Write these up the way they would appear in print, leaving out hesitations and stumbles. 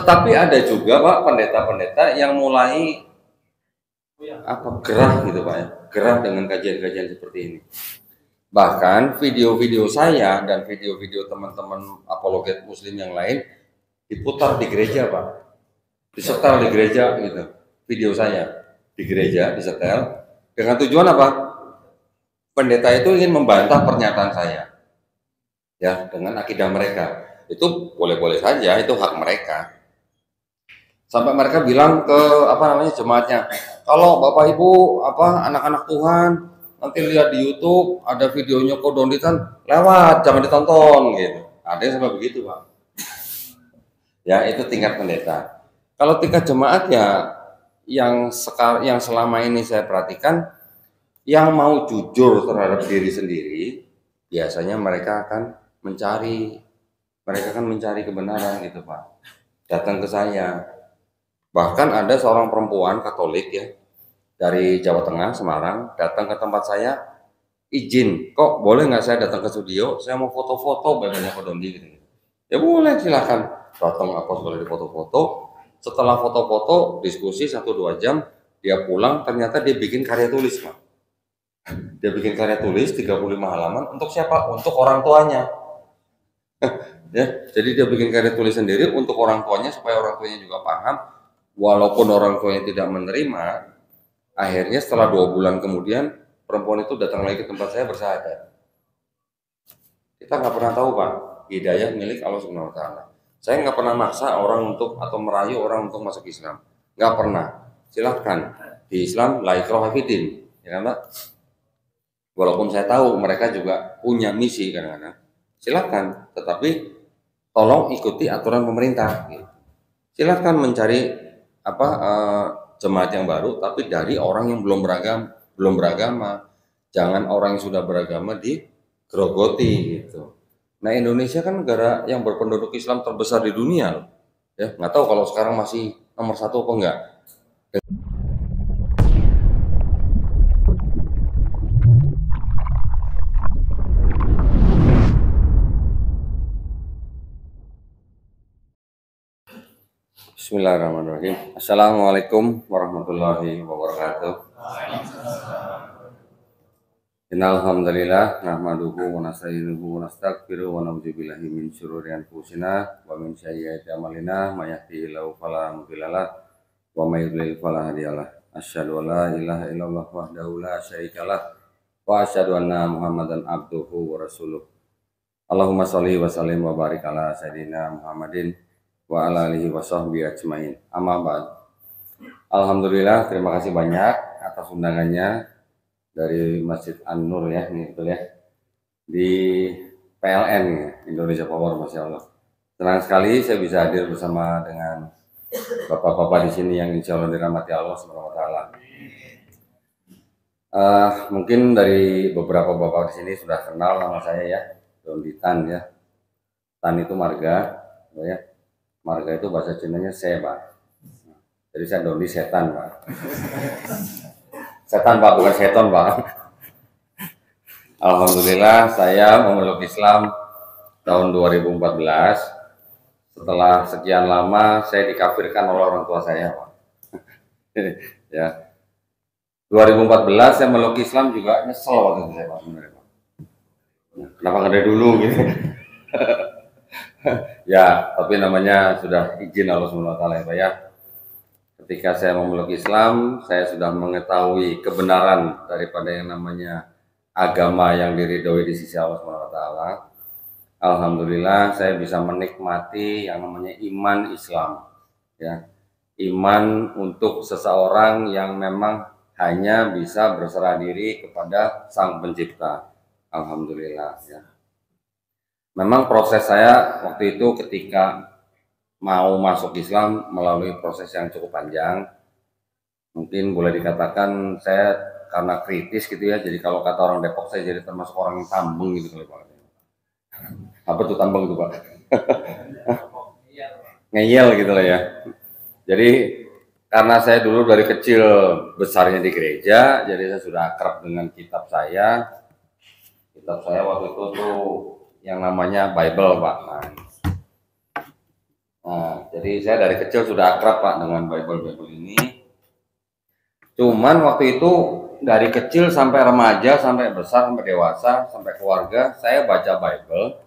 Tetapi ada juga Pak pendeta-pendeta yang mulai gerah gitu Pak ya, gerah dengan kajian-kajian seperti ini. Bahkan video-video saya dan video-video teman-teman apologet muslim yang lain diputar di gereja Pak, disetel di gereja gitu. Video saya di gereja disetel dengan tujuan apa? Pendeta itu ingin membantah pernyataan saya ya dengan akidah mereka. Itu boleh-boleh saja, itu hak mereka. Sampai mereka bilang ke jemaatnya, kalau Bapak Ibu anak-anak Tuhan nanti lihat di YouTube ada videonya Kodonditan, lewat, jangan ditonton gitu. Ada yang sampai begitu Pak. Ya itu tingkat pendeta. Kalau tingkat jemaat ya yang selama ini saya perhatikan, yang mau jujur terhadap diri sendiri, biasanya mereka akan mencari kebenaran gitu Pak. Datang ke saya. Bahkan ada seorang perempuan Katolik ya dari Jawa Tengah, Semarang, datang ke tempat saya, izin, kok boleh nggak saya datang ke studio, saya mau foto-foto banyak Kodondi gitu. Ya boleh, silakan datang, apa boleh foto-foto. Setelah foto-foto, diskusi 1-2 jam, dia pulang, ternyata dia bikin karya tulis Pak. Dia bikin karya tulis 35 halaman untuk siapa? Untuk orang tuanya. Ya, jadi dia bikin karya tulis sendiri untuk orang tuanya supaya orang tuanya juga paham. Walaupun orang tuanya tidak menerima, akhirnya setelah 2 bulan kemudian perempuan itu datang lagi ke tempat saya bersyahadat. Kita nggak pernah tahu Pak, hidayah milik Allah Subhanahu Wa Taala. Saya nggak pernah maksa orang untuk atau merayu orang untuk masuk Islam, nggak pernah. Silahkan di Islam la ikraha fiddin, ya kan Pak? Walaupun saya tahu mereka juga punya misi kadang-kadang, silahkan. Tetapi tolong ikuti aturan pemerintah. Gitu. Silahkan mencari jemaat yang baru, tapi dari orang yang belum beragama. Jangan orang yang sudah beragama digerogoti gitu. Nah Indonesia kan negara yang berpenduduk Islam terbesar di dunia loh. Ya nggak tahu kalau sekarang masih nomor 1 apa enggak. Bismillahirrahmanirrahim. Assalamualaikum warahmatullahi wabarakatuh. Innal hamdalillah nahmaduhu wa nasta'inuhu wa nastaghfiruh wa na'udzu billahi min syururi anfusina wa min sayyiati a'malina may yahdihillahu fala mudhillalah wa may yudlil fala hadiyalah. Asyhadu an la ilaha illallah wahdahu la syarikalah wa asyhadu anna Muhammadan abduhu wa rasuluh. Allahumma shalli wa sallim wa barik ala sayidina Muhammadin wa ala alihi wa sahbihi ajmain. Amma ba'd. Alhamdulillah, terima kasih banyak atas undangannya dari Masjid An-Nur ya, ini betul ya, di PLN ya, Indonesia Power, Masya Allah. Senang sekali saya bisa hadir bersama dengan bapak-bapak di sini yang insya Allah dirahmati Allah Subhanahu Wa Taala. Mungkin dari beberapa bapak di sini sudah kenal nama saya ya, Donditan ya. Tan itu marga, ya. Marga itu bahasa Cina-nya saya Pak. Jadi saya Dondi setan Pak. Setan Pak, bukan seton Pak. Alhamdulillah saya memeluk Islam tahun 2014. Setelah sekian lama saya dikafirkan oleh orang tua saya Pak. Ya. 2014 saya memeluk Islam juga nyesel waktu itu saya Pak. Kenapa nggak dari dulu gitu. Ya, tapi namanya sudah izin Allah Subhanahu Wa Taala ya Pak ya. Ketika saya memeluk Islam, saya sudah mengetahui kebenaran daripada yang namanya agama yang diridhoi di sisi Allah Subhanahu Wa Taala. Alhamdulillah saya bisa menikmati yang namanya iman Islam ya. Iman untuk seseorang yang memang hanya bisa berserah diri kepada Sang Pencipta. Alhamdulillah ya. Memang proses saya waktu itu ketika mau masuk Islam melalui proses yang cukup panjang. Mungkin boleh dikatakan saya karena kritis gitu ya. Jadi kalau kata orang Depok saya jadi termasuk orang yang tambeng gitu kalau Pak. Apa tuh tambeng itu Pak? Ngeyel gitu lah ya. Jadi karena saya dulu dari kecil besarnya di gereja, jadi saya sudah akrab dengan kitab saya. Kitab saya waktu itu tuh yang namanya Bible Pak. Nah, Nah, jadi saya dari kecil sudah akrab Pak dengan Bible ini. Cuman waktu itu dari kecil sampai remaja, sampai besar, sampai dewasa, sampai keluarga, saya baca Bible.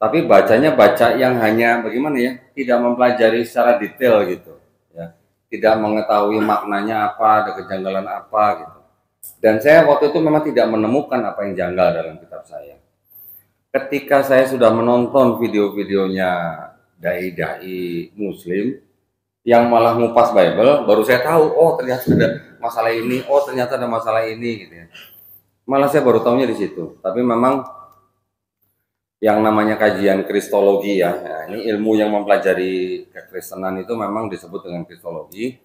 Tapi bacanya baca yang hanya bagaimana ya, tidak mempelajari secara detail gitu. Ya, tidak mengetahui maknanya apa, ada kejanggalan apa gitu. Dan saya waktu itu memang tidak menemukan apa yang janggal dalam kitab saya. Ketika saya sudah menonton video-videonya dai-dai Muslim yang malah ngupas Bible, baru saya tahu, oh ternyata ada masalah ini, oh ternyata ada masalah ini, gitu ya. Malah saya baru tahunya di situ. Tapi memang yang namanya kajian kristologi ya, nah, ini ilmu yang mempelajari kekristenan itu memang disebut dengan kristologi.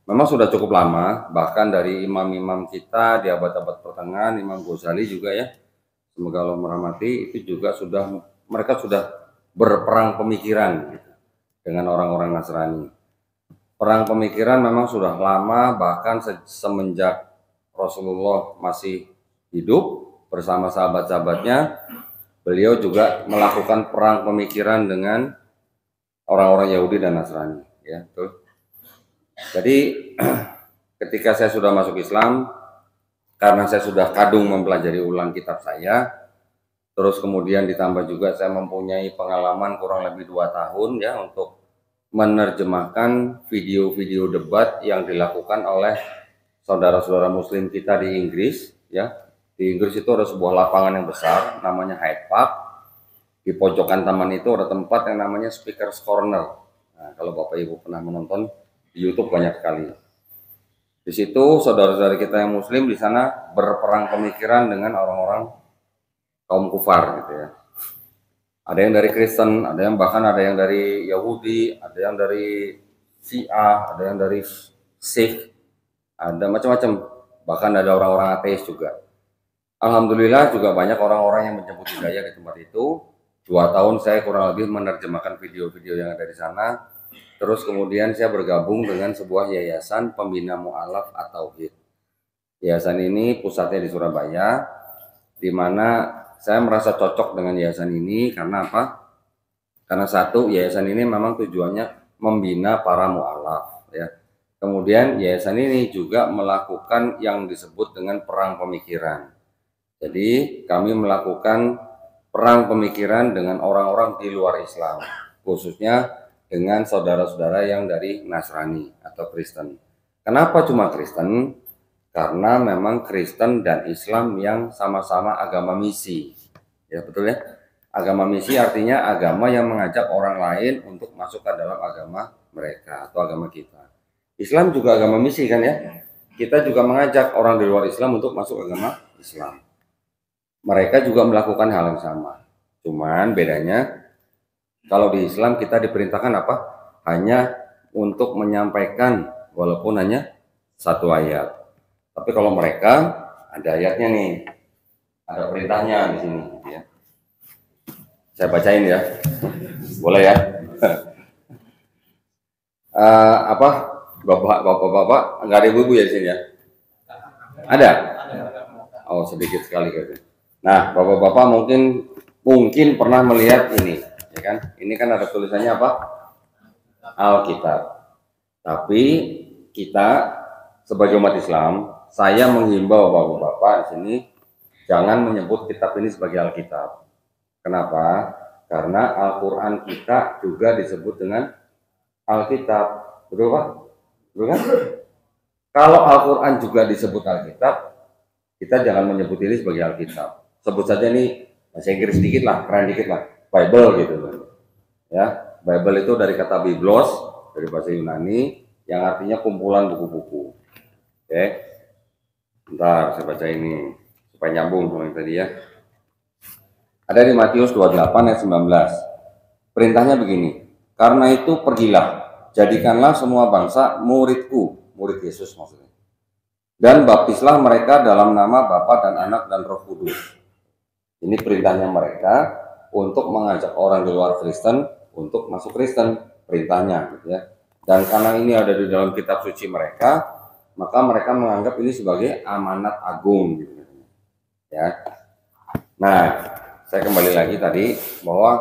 Memang sudah cukup lama, bahkan dari imam-imam kita di abad-abad pertengahan, Imam Ghazali juga ya, semoga Allah merahmati, itu juga mereka sudah berperang pemikiran gitu, dengan orang-orang Nasrani. Perang pemikiran memang sudah lama, bahkan semenjak Rasulullah masih hidup bersama sahabat-sahabatnya, beliau juga melakukan perang pemikiran dengan orang-orang Yahudi dan Nasrani. Ya, betul. Jadi ketika saya sudah masuk Islam, karena saya sudah kadung mempelajari ulang kitab saya, terus kemudian ditambah juga saya mempunyai pengalaman kurang lebih 2 tahun ya untuk menerjemahkan video-video debat yang dilakukan oleh saudara-saudara Muslim kita di Inggris ya. Di Inggris itu ada sebuah lapangan yang besar namanya Hyde Park. Di pojokan taman itu ada tempat yang namanya Speaker's Corner. Nah, kalau Bapak Ibu pernah menonton di YouTube banyak sekali. Di situ saudara-saudara kita yang Muslim di sana berperang pemikiran dengan orang-orang kaum kufar gitu ya. Ada yang dari Kristen, ada yang bahkan ada yang dari Yahudi, ada yang dari Syiah, ada yang dari Sikh, ada macam-macam. Bahkan ada orang-orang ateis juga. Alhamdulillah juga banyak orang-orang yang menjemput hidayah di tempat itu. 2 tahun saya kurang lebih menerjemahkan video-video yang ada di sana. Terus kemudian saya bergabung dengan sebuah yayasan pembina mu'alaf at-tauhid. Yayasan ini pusatnya di Surabaya, di mana saya merasa cocok dengan yayasan ini karena apa? Karena satu, yayasan ini memang tujuannya membina para mu'alaf ya. Kemudian yayasan ini juga melakukan yang disebut dengan perang pemikiran. Jadi kami melakukan perang pemikiran dengan orang-orang di luar Islam, khususnya dengan saudara-saudara yang dari Nasrani atau Kristen. Kenapa cuma Kristen? Karena memang Kristen dan Islam yang sama-sama agama misi. Ya betul ya. Agama misi artinya agama yang mengajak orang lain untuk masuk ke dalam agama mereka atau agama kita. Islam juga agama misi kan ya. Kita juga mengajak orang di luar Islam untuk masuk agama Islam. Mereka juga melakukan hal yang sama. Cuman bedanya kalau di Islam kita diperintahkan apa? Hanya untuk menyampaikan walaupun hanya 1 ayat. Tapi kalau mereka ada ayatnya nih, ada perintahnya di sini. Ya. Saya bacain ya, boleh ya? Bapak-bapak, nggak ada ibu-ibu ya di sini ya? Ada? Oh sedikit sekali kayaknya. Nah, bapak-bapak mungkin pernah melihat ini, ya kan? Ini kan ada tulisannya apa? Alkitab. Tapi kita sebagai umat Islam, saya menghimbau bapak-bapak di sini jangan menyebut kitab ini sebagai Alkitab. Kenapa? Karena Al-Quran kita juga disebut dengan Alkitab. Betul Pak? Betul kan? Kalau Al-Quran juga disebut Alkitab, kita jangan menyebut ini sebagai Alkitab. Sebut saja ini bahasa Inggris sedikit lah, keren dikit lah, Bible gitu kan. Ya, Bible itu dari kata Biblos, dari bahasa Yunani, yang artinya kumpulan buku-buku. Oke, bentar saya baca ini supaya nyambung sama yang tadi ya. Ada di Matius 28 ayat 19. Perintahnya begini, karena itu pergilah, jadikanlah semua bangsa muridku, murid Yesus maksudnya. Dan baptislah mereka dalam nama Bapa dan Anak dan Roh Kudus. Ini perintahnya mereka untuk mengajak orang di luar Kristen untuk masuk Kristen, perintahnya gitu ya. Dan karena ini ada di dalam kitab suci mereka, maka mereka menganggap ini sebagai amanat agung gitu ya. Nah, saya kembali lagi tadi bahwa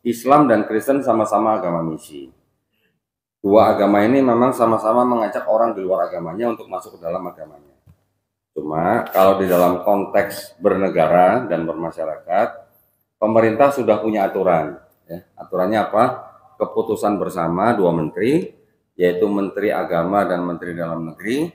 Islam dan Kristen sama-sama agama misi. Dua agama ini memang sama-sama mengajak orang di luar agamanya untuk masuk ke dalam agamanya. Cuma kalau di dalam konteks bernegara dan bermasyarakat, pemerintah sudah punya aturan. Ya. Aturannya apa? Keputusan bersama dua menteri, yaitu Menteri Agama dan Menteri Dalam Negeri,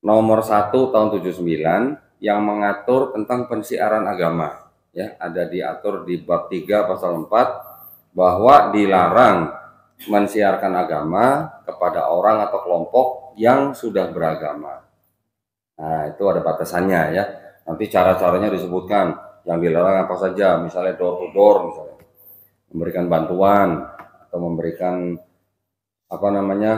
nomor 1 tahun 79 yang mengatur tentang pensiaran agama. Ya, ada diatur di bab 3 pasal 4 bahwa dilarang mensiarkan agama kepada orang atau kelompok yang sudah beragama. Nah, itu ada batasannya ya. Nanti cara-caranya disebutkan. Yang dilarang apa saja, misalnya door to door, misalnya memberikan bantuan atau memberikan apa namanya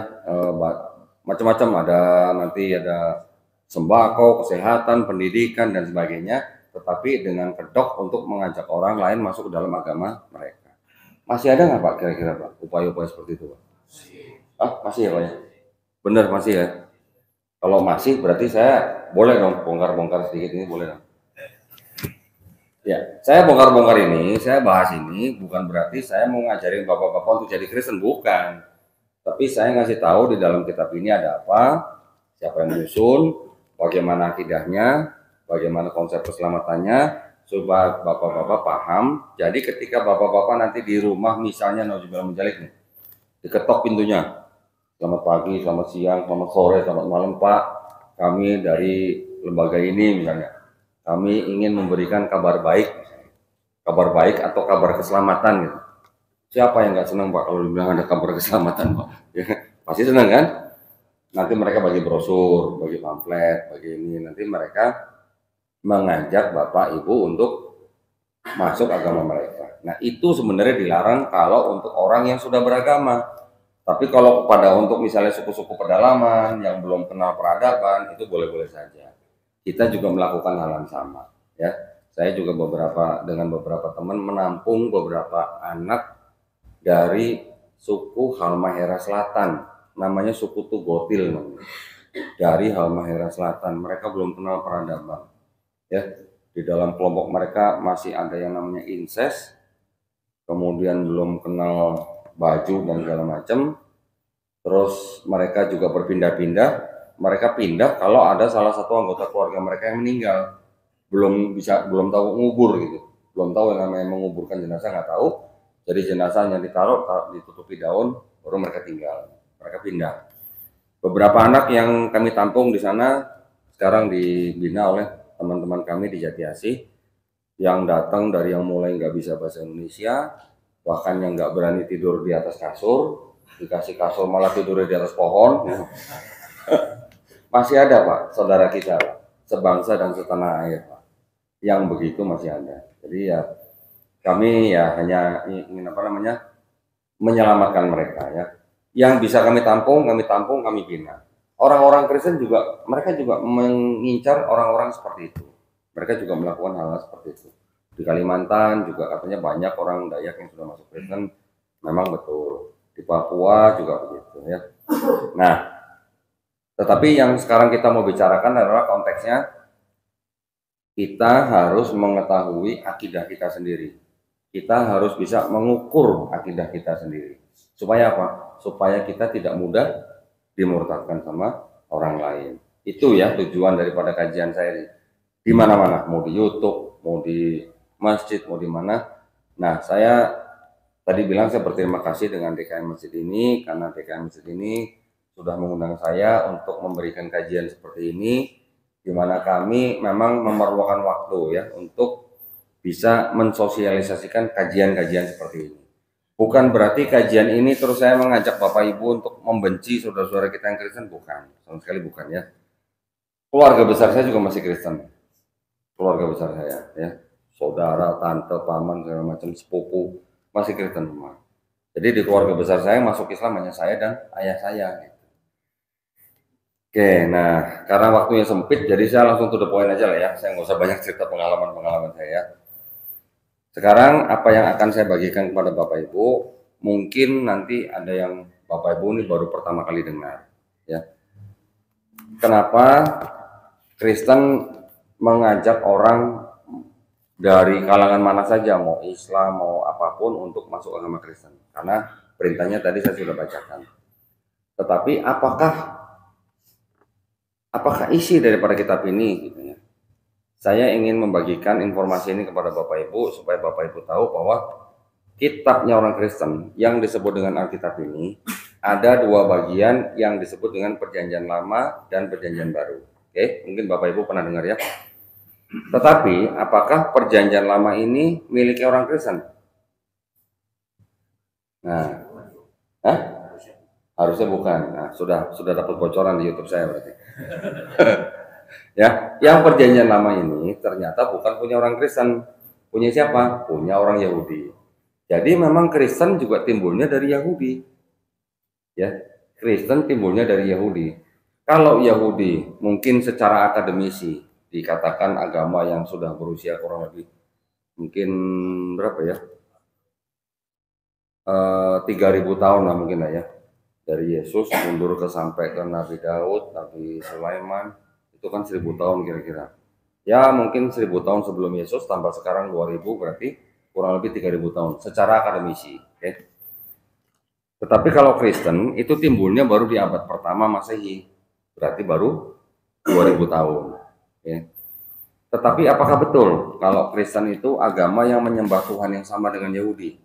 macam-macam, ada nanti ada sembako, kesehatan, pendidikan dan sebagainya, tetapi dengan kedok untuk mengajak orang lain masuk ke dalam agama mereka. Masih ada nggak Pak kira-kira Pak upaya-upaya seperti itu Pak? Masih ya Pak ya? Benar masih ya? Kalau masih berarti saya boleh dong bongkar-bongkar sedikit ini, boleh dong? Ya, saya bongkar-bongkar ini, saya bahas ini bukan berarti saya mau ngajarin bapak-bapak untuk jadi Kristen, bukan. Tapi saya ngasih tahu di dalam kitab ini ada apa, siapa yang menyusun, bagaimana akidahnya, bagaimana konsep keselamatannya, supaya bapak-bapak paham. Jadi ketika bapak-bapak nanti di rumah misalnya nauzubillah menjalik nih, diketok pintunya, selamat pagi, selamat siang, selamat sore, selamat malam Pak, kami dari lembaga ini misalnya, kami ingin memberikan kabar baik atau kabar keselamatan gitu. Siapa yang nggak senang Pak kalau dibilang ada kabar keselamatan Pak? Ya, pasti senang kan? Nanti mereka bagi brosur, bagi pamflet, bagi ini, nanti mereka mengajak Bapak Ibu untuk masuk agama mereka. Nah, itu sebenarnya dilarang kalau untuk orang yang sudah beragama. Tapi kalau pada untuk misalnya suku-suku pedalaman yang belum kenal peradaban, itu boleh-boleh saja. Kita juga melakukan hal yang sama, ya. Saya juga dengan beberapa teman menampung beberapa anak dari suku Halmahera Selatan, namanya suku Tugotil namanya. Dari Halmahera Selatan, mereka belum kenal peradaban. Ya, di dalam kelompok mereka masih ada yang namanya incest, kemudian belum kenal baju dan segala macam. Terus mereka juga berpindah-pindah. Mereka pindah kalau ada salah satu anggota keluarga mereka yang meninggal, belum tahu ngubur gitu, belum tahu yang namanya menguburkan jenazah, nggak tahu. Jadi jenazahnya ditaruh ditutupi daun, baru mereka tinggal, mereka pindah. Beberapa anak yang kami tampung di sana sekarang dibina oleh teman-teman kami di Jatiasih, yang datang dari yang mulai nggak bisa bahasa Indonesia, bahkan yang nggak berani tidur di atas kasur, dikasih kasur malah tidur di atas pohon. Masih ada Pak, saudara kita Pak, sebangsa dan setanah air Pak, yang begitu masih ada. Jadi ya kami ya hanya ingin menyelamatkan mereka ya. Yang bisa kami tampung, kami bina. Orang-orang Kristen juga, mereka juga mengincar orang-orang seperti itu. Mereka juga melakukan hal-hal seperti itu. Di Kalimantan juga katanya banyak orang Dayak yang sudah masuk Kristen, memang betul. Di Papua juga begitu ya. Nah, tetapi yang sekarang kita mau bicarakan adalah konteksnya kita harus mengetahui akidah kita sendiri. Kita harus bisa mengukur akidah kita sendiri. Supaya apa? Supaya kita tidak mudah dimurtadkan sama orang lain. Itu ya tujuan daripada kajian saya ini. Di mana-mana, mau di YouTube, mau di masjid, mau di mana. Nah, saya tadi bilang saya berterima kasih dengan DKM Masjid ini, karena DKM Masjid ini sudah mengundang saya untuk memberikan kajian seperti ini, di mana kami memang memerlukan waktu ya untuk bisa mensosialisasikan kajian-kajian seperti ini. Bukan berarti kajian ini terus saya mengajak Bapak Ibu untuk membenci saudara-saudara kita yang Kristen, bukan. Sama sekali bukan ya. Keluarga besar saya juga masih Kristen. Keluarga besar saya ya. Saudara, tante, paman, segala macam, sepupu masih Kristen semua. Jadi di keluarga besar saya masuk Islam hanya saya dan ayah saya gitu. Oke, nah karena waktunya sempit jadi saya langsung to the point aja lah ya. Saya nggak usah banyak cerita pengalaman-pengalaman saya. Sekarang apa yang akan saya bagikan kepada Bapak Ibu, mungkin nanti ada yang Bapak Ibu ini baru pertama kali dengar. Ya. Kenapa Kristen mengajak orang dari kalangan mana saja, mau Islam, mau apapun untuk masuk agama Kristen. Karena perintahnya tadi saya sudah bacakan. Tetapi apakah isi daripada kitab ini? Gitu ya. Saya ingin membagikan informasi ini kepada Bapak Ibu supaya Bapak Ibu tahu bahwa kitabnya orang Kristen yang disebut dengan Alkitab ini ada dua bagian yang disebut dengan Perjanjian Lama dan Perjanjian Baru. Oke, mungkin Bapak Ibu pernah dengar ya. Tetapi apakah Perjanjian Lama ini milik orang Kristen? Nah, harusnya bukan. Nah, sudah dapat bocoran di YouTube saya berarti. Ya, yang Perjanjian Lama ini ternyata bukan punya orang Kristen. Punya siapa? Punya orang Yahudi. Jadi memang Kristen juga timbulnya dari Yahudi. Ya, Kristen timbulnya dari Yahudi. Kalau Yahudi mungkin secara akademisi dikatakan agama yang sudah berusia kurang lebih mungkin berapa ya? 3000 tahun lah mungkin lah ya. Dari Yesus mundur sampai ke Nabi Daud, Nabi Sulaiman, itu kan 1000 tahun kira-kira. Ya mungkin 1000 tahun sebelum Yesus tambah sekarang 2000 berarti kurang lebih 3000 tahun secara akademisi. Okay? Tetapi kalau Kristen itu timbulnya baru di abad pertama Masehi, berarti baru 2000 tahun. Okay? Tetapi apakah betul kalau Kristen itu agama yang menyembah Tuhan yang sama dengan Yahudi?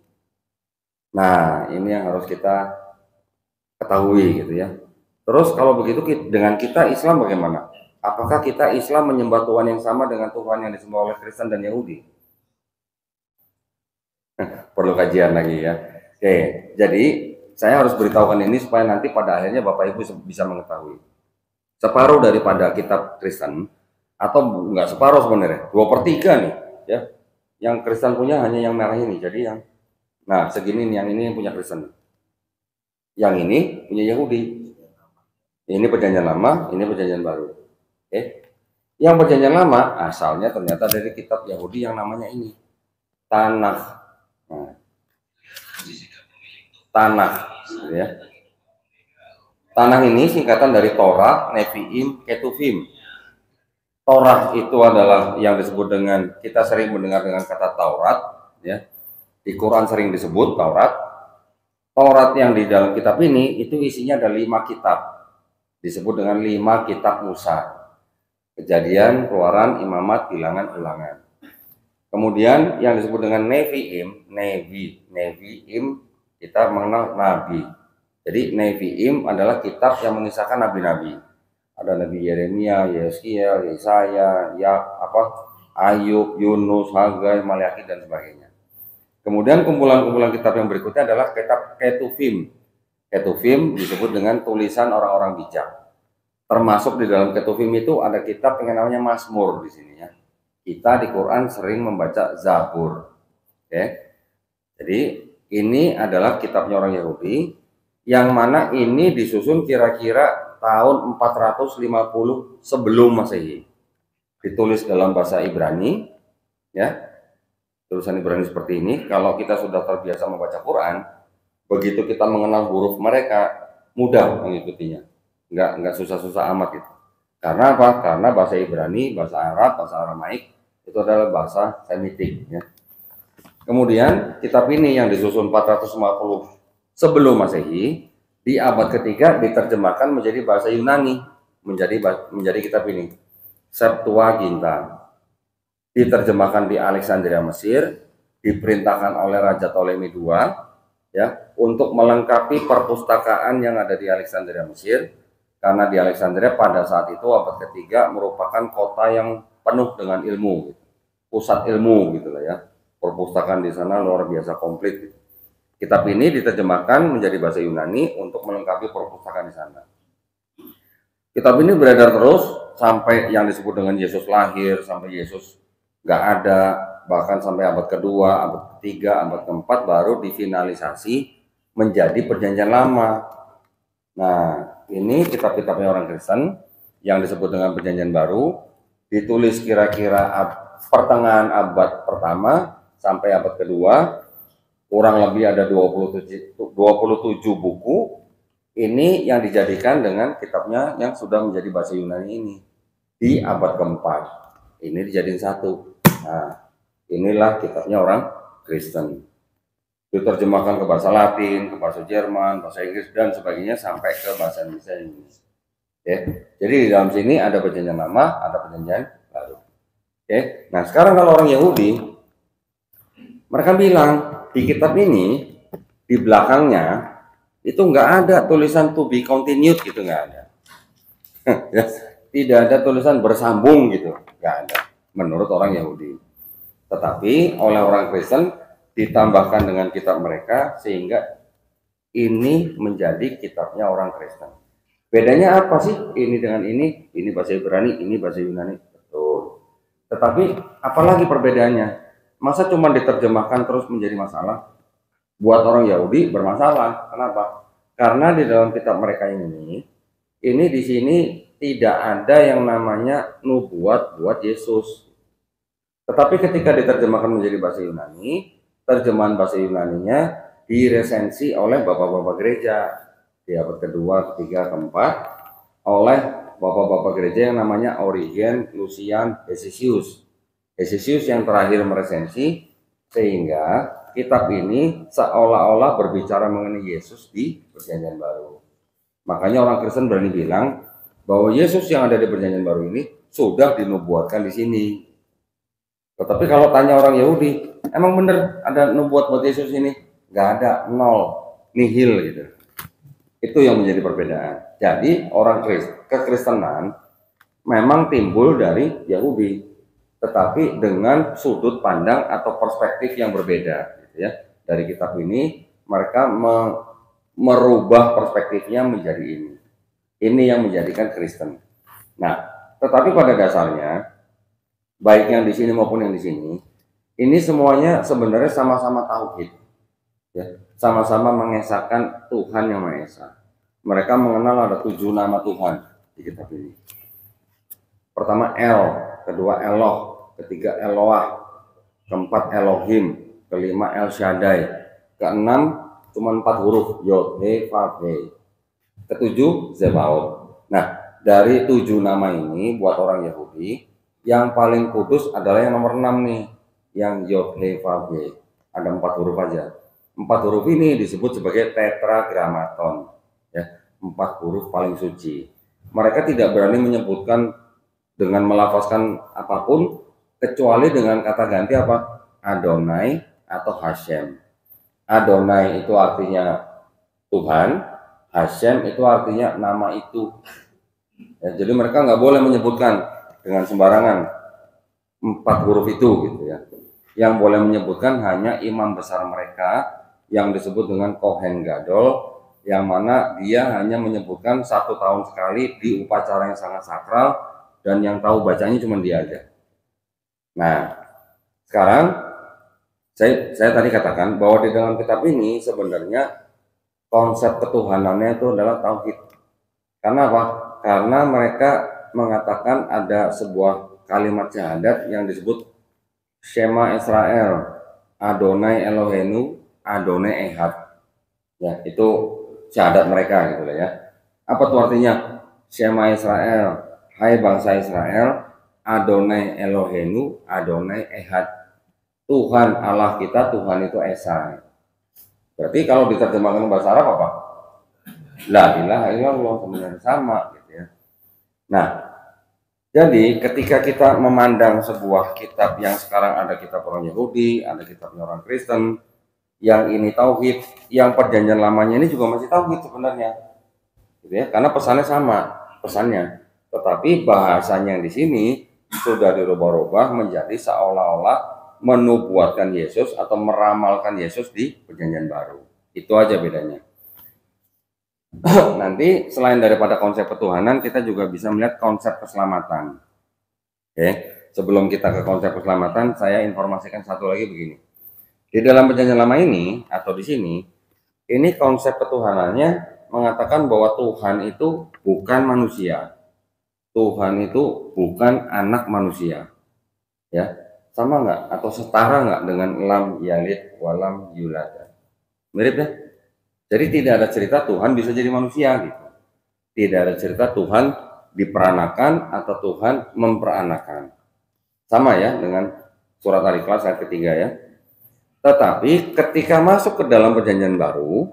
Nah ini yang harus kita ketahui gitu ya. Terus kalau begitu dengan kita Islam bagaimana? Apakah kita Islam menyembah Tuhan yang sama dengan Tuhan yang disembah oleh Kristen dan Yahudi? Perlu kajian lagi ya. Oke, jadi saya harus beritahukan ini supaya nanti pada akhirnya Bapak Ibu bisa mengetahui. Separuh daripada kitab Kristen, atau enggak separuh sebenarnya, 2/3 nih ya. Yang Kristen punya hanya yang merah ini. Jadi nah segini nih, yang ini yang punya Kristen. Yang ini punya Yahudi. Ini Perjanjian Lama, ini Perjanjian Baru. Oke. Yang Perjanjian Lama asalnya ternyata dari kitab Yahudi yang namanya ini Tanakh. Nah, Tanakh, ya. Tanakh ini singkatan dari Torah, Nevi'im, Ketuvim. Torah itu adalah yang disebut dengan, kita sering mendengar dengan kata Taurat, ya. Di Quran sering disebut Taurat. Taurat yang di dalam kitab ini itu isinya ada 5 kitab, disebut dengan 5 kitab Musa. Kejadian, Keluaran, Imamat, Bilangan, Ulangan. Kemudian yang disebut dengan Nevi'im, Nevi'im kita mengenal nabi. Jadi Nevi'im adalah kitab yang mengisahkan nabi-nabi. Ada Nabi Yeremia, Yeskiel, Yesaya, Ayub, Yunus, Hagai, Maleakhi dan sebagainya. Kemudian kumpulan-kumpulan kitab yang berikutnya adalah kitab Ketuvim. Ketuvim disebut dengan tulisan orang-orang bijak. Termasuk di dalam Ketuvim itu ada kitab yang namanya Mazmur di sini ya. Kita di Quran sering membaca Zabur. Oke. Jadi ini adalah kitabnya orang Yahudi yang mana ini disusun kira-kira tahun 450 sebelum Masehi. Ditulis dalam bahasa Ibrani ya. Tulisan Ibrani seperti ini. Kalau kita sudah terbiasa membaca Quran, begitu kita mengenal huruf mereka, mudah mengikutinya. Enggak susah-susah amat gitu. Karena apa? Karena bahasa Ibrani, bahasa Arab, bahasa Aramaik itu adalah bahasa Semitik ya. Kemudian kitab ini yang disusun 450 sebelum Masehi, di abad ketiga diterjemahkan menjadi bahasa Yunani, menjadi kitab ini Septuaginta. Diterjemahkan di Alexandria, Mesir, diperintahkan oleh Raja Ptolemy II ya untuk melengkapi perpustakaan yang ada di Alexandria, Mesir, karena di Alexandria pada saat itu abad ketiga merupakan kota yang penuh dengan ilmu, pusat ilmu gitulah ya. Perpustakaan di sana luar biasa komplit. Gitu. Kitab ini diterjemahkan menjadi bahasa Yunani untuk melengkapi perpustakaan di sana. Kitab ini beredar terus sampai yang disebut dengan Yesus lahir, sampai Yesus nggak ada, bahkan sampai abad kedua, abad ketiga, abad keempat baru difinalisasi menjadi Perjanjian Lama. Nah, ini kitab-kitabnya orang Kristen yang disebut dengan Perjanjian Baru, ditulis kira-kira pertengahan abad pertama sampai abad kedua, kurang lebih ada 27 buku. Ini yang dijadikan dengan kitabnya yang sudah menjadi bahasa Yunani ini di abad keempat. Ini dijadiin satu. Nah, inilah kitabnya orang Kristen. Diterjemahkan ke bahasa Latin, ke bahasa Jerman, bahasa Inggris dan sebagainya sampai ke bahasa Indonesia ini. Oke. Jadi di dalam sini ada perjanjian lama, ada perjanjian baru. Oke. Nah sekarang kalau orang Yahudi, mereka bilang di kitab ini di belakangnya itu nggak ada tulisan to be continued gitu, nggak ada. Tidak ada tulisan bersambung gitu, nggak ada. Menurut orang Yahudi. Tetapi oleh orang Kristen ditambahkan dengan kitab mereka sehingga ini menjadi kitabnya orang Kristen. Bedanya apa sih ini dengan ini? Ini bahasa Ibrani, ini bahasa Yunani. Betul. Tetapi apalagi perbedaannya? Masa cuma diterjemahkan terus menjadi masalah? Buat orang Yahudi bermasalah. Kenapa? Karena di dalam kitab mereka ini di sini tidak ada yang namanya nubuat buat Yesus. Tetapi ketika diterjemahkan menjadi bahasa Yunani, terjemahan bahasa Yunaninya diresensi oleh bapak-bapak gereja di abad kedua, ketiga, keempat oleh bapak-bapak gereja yang namanya Origen, Lucian, Hesesius. Hesesius yang terakhir meresensi sehingga kitab ini seolah-olah berbicara mengenai Yesus di Perjanjian Baru. Makanya orang Kristen berani bilang bahwa Yesus yang ada di Perjanjian Baru ini sudah dinubuatkan di sini. Tetapi kalau tanya orang Yahudi, emang bener ada nubuat buat Yesus ini? Nggak ada, nol, nihil gitu. Itu yang menjadi perbedaan. Jadi orang kekristenan memang timbul dari Yahudi, tetapi dengan sudut pandang atau perspektif yang berbeda, gitu ya. Dari kitab ini mereka merubah perspektifnya menjadi ini. Ini yang menjadikan Kristen. Nah, tetapi pada dasarnya baik yang di sini maupun yang di sini, ini semuanya sebenarnya sama-sama tauhid, ya, sama-sama mengesahkan Tuhan yang Maha Esa. Mereka mengenal ada 7 nama Tuhan di kitab ini. Pertama El, kedua Eloh, ketiga Eloah, keempat Elohim, kelima El Shaddai, keenam cuma 4 huruf Yod, He, Vav, He, ketujuh Zebaot. Nah, dari 7 nama ini buat orang Yahudi yang paling kudus adalah yang nomor 6 nih, yang Yod, He, Vav, He. Ada 4 huruf aja. 4 huruf ini disebut sebagai tetragrammaton, ya, 4 huruf paling suci. Mereka tidak berani menyebutkan dengan melafazkan apapun kecuali dengan kata ganti apa? Adonai atau Hashem. Adonai itu artinya Tuhan, Hashem itu artinya nama itu. Ya, jadi mereka nggak boleh menyebutkan dengan sembarangan 4 huruf itu gitu ya. Yang boleh menyebutkan hanya imam besar mereka yang disebut dengan Kohen Gadol, yang mana dia hanya menyebutkan 1 tahun sekali di upacara yang sangat sakral dan yang tahu bacanya cuma dia aja. Nah, sekarang saya tadi katakan bahwa di dalam kitab ini sebenarnya konsep ketuhanannya itu adalah tauhid. Karena apa? Karena mereka mengatakan ada sebuah kalimat syahadat yang disebut Shema Israel, Adonai Eloheinu, Adonai Ehad. Ya, itu syahadat mereka gitu ya. Apa tuh artinya? Shema Israel, hai bangsa Israel, Adonai Eloheinu, Adonai Ehad. Tuhan Allah kita, Tuhan itu Esa. Berarti kalau diterjemahkan bahasa Arab apa? La ilaha illallah, sebenarnya sama gitu ya. Nah, jadi ketika kita memandang sebuah kitab yang sekarang ada kitab orang Yahudi, ada kitabnya orang Kristen, yang ini tauhid, yang perjanjian lamanya ini juga masih tauhid sebenarnya, gitu ya, karena pesannya sama, pesannya, tetapi bahasanya yang di sini sudah dirubah-rubah menjadi seolah-olah menubuatkan Yesus atau meramalkan Yesus di perjanjian baru. Itu aja bedanya. Nanti selain daripada konsep ketuhanan, kita juga bisa melihat konsep keselamatan. Oke, sebelum kita ke konsep keselamatan, saya informasikan satu lagi begini. Di dalam perjanjian lama ini atau di sini, ini konsep ketuhanannya mengatakan bahwa Tuhan itu bukan manusia. Tuhan itu bukan anak manusia. Ya, sama nggak atau setara nggak dengan lam yalid walam yulad? Mirip ya? Jadi tidak ada cerita Tuhan bisa jadi manusia gitu. Tidak ada cerita Tuhan diperanakan atau Tuhan memperanakan. Sama ya dengan Surat Al-Ikhlas ayat ketiga ya. Tetapi ketika masuk ke dalam perjanjian baru,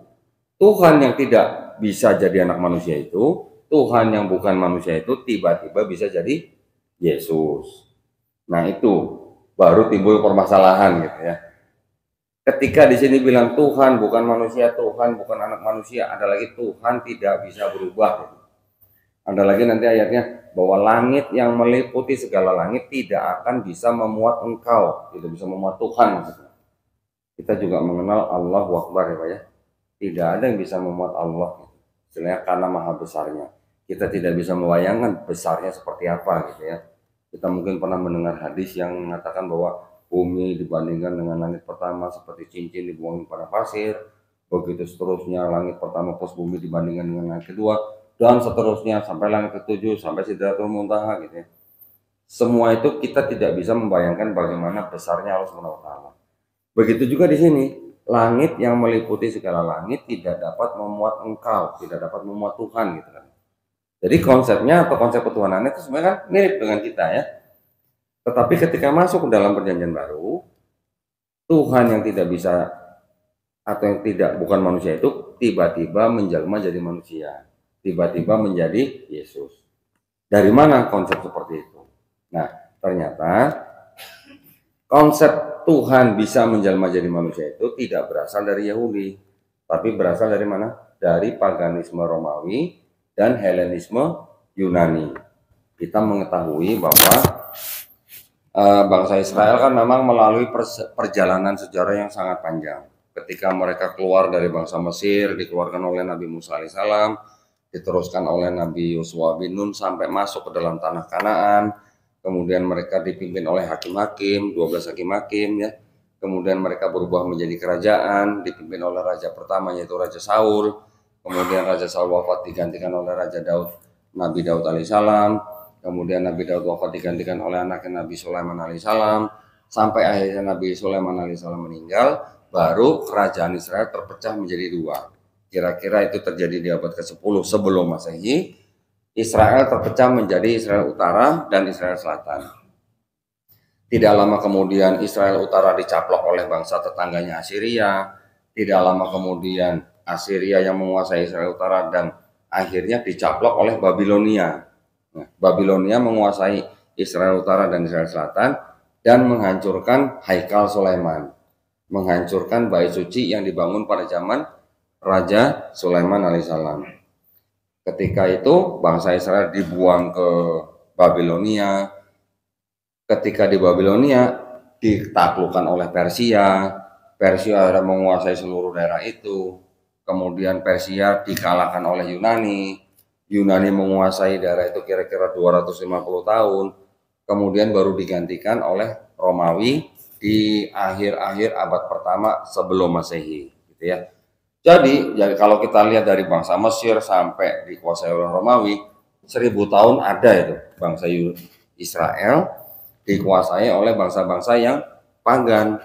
Tuhan yang tidak bisa jadi anak manusia itu, Tuhan yang bukan manusia itu tiba-tiba bisa jadi Yesus. Nah itu baru timbul permasalahan gitu ya. Ketika di sini bilang Tuhan bukan manusia, Tuhan bukan anak manusia, ada lagi Tuhan tidak bisa berubah. Ada lagi nanti ayatnya bahwa langit yang meliputi segala langit tidak akan bisa memuat engkau, tidak bisa memuat Tuhan. Kita juga mengenal Allahu Akbar ya Pak ya. Tidak ada yang bisa memuat Allah, istilahnya karena maha besarnya. Kita tidak bisa membayangkan besarnya seperti apa gitu ya. Kita mungkin pernah mendengar hadis yang mengatakan bahwa bumi dibandingkan dengan langit pertama seperti cincin dibuangin pada pasir, begitu seterusnya langit pertama plus bumi dibandingkan dengan langit kedua, dan seterusnya sampai langit ketujuh sampai Sidratul Muntaha gitu ya. Semua itu kita tidak bisa membayangkan bagaimana besarnya Allah Subhanahu wa taala. Begitu juga di sini, langit yang meliputi segala langit tidak dapat memuat engkau, tidak dapat memuat Tuhan gitu kan. Jadi konsepnya atau konsep ketuhanan itu sebenarnya kan mirip dengan kita ya. Tetapi ketika masuk ke dalam perjanjian baru, Tuhan yang tidak bisa atau yang tidak bukan manusia itu tiba-tiba menjelma jadi manusia, tiba-tiba menjadi Yesus. Dari mana konsep seperti itu? Nah, ternyata konsep Tuhan bisa menjelma jadi manusia itu tidak berasal dari Yahudi, tapi berasal dari mana? Dari paganisme Romawi dan Helenisme Yunani. Kita mengetahui bahwa bangsa Israel kan memang melalui perjalanan sejarah yang sangat panjang. Ketika mereka keluar dari bangsa Mesir, dikeluarkan oleh Nabi Musa alaihissalam, diteruskan oleh Nabi Yosua bin Nun sampai masuk ke dalam tanah Kanaan. Kemudian mereka dipimpin oleh hakim-hakim, 12 hakim-hakim ya. Kemudian mereka berubah menjadi kerajaan, dipimpin oleh raja pertama yaitu Raja Saul. Kemudian Raja Saul wafat digantikan oleh Raja Daud, Nabi Daud alaihissalam. Kemudian Nabi Daud wafat digantikan oleh anaknya Nabi Sulaiman alaihissalam. Sampai akhirnya Nabi Sulaiman alaihissalam meninggal, baru kerajaan Israel terpecah menjadi dua. Kira-kira itu terjadi di abad ke-10 sebelum Masehi. Israel terpecah menjadi Israel Utara dan Israel Selatan. Tidak lama kemudian Israel Utara dicaplok oleh bangsa tetangganya Assyria. Tidak lama kemudian Assyria yang menguasai Israel Utara dan akhirnya dicaplok oleh Babilonia. Nah, Babilonia menguasai Israel Utara dan Israel Selatan dan menghancurkan Haikal Sulaiman, menghancurkan bait suci yang dibangun pada zaman Raja Sulaiman alaihissalam. Ketika itu bangsa Israel dibuang ke Babilonia. Ketika di Babilonia ditaklukkan oleh Persia. Persia akhirnya menguasai seluruh daerah itu. Kemudian Persia dikalahkan oleh Yunani. Yunani menguasai daerah itu kira-kira 250 tahun. Kemudian baru digantikan oleh Romawi di akhir-akhir abad pertama sebelum Masehi, gitu ya. Jadi kalau kita lihat dari bangsa Mesir sampai dikuasai oleh Romawi, 1000 tahun ada itu bangsa Israel dikuasai oleh bangsa-bangsa yang pagan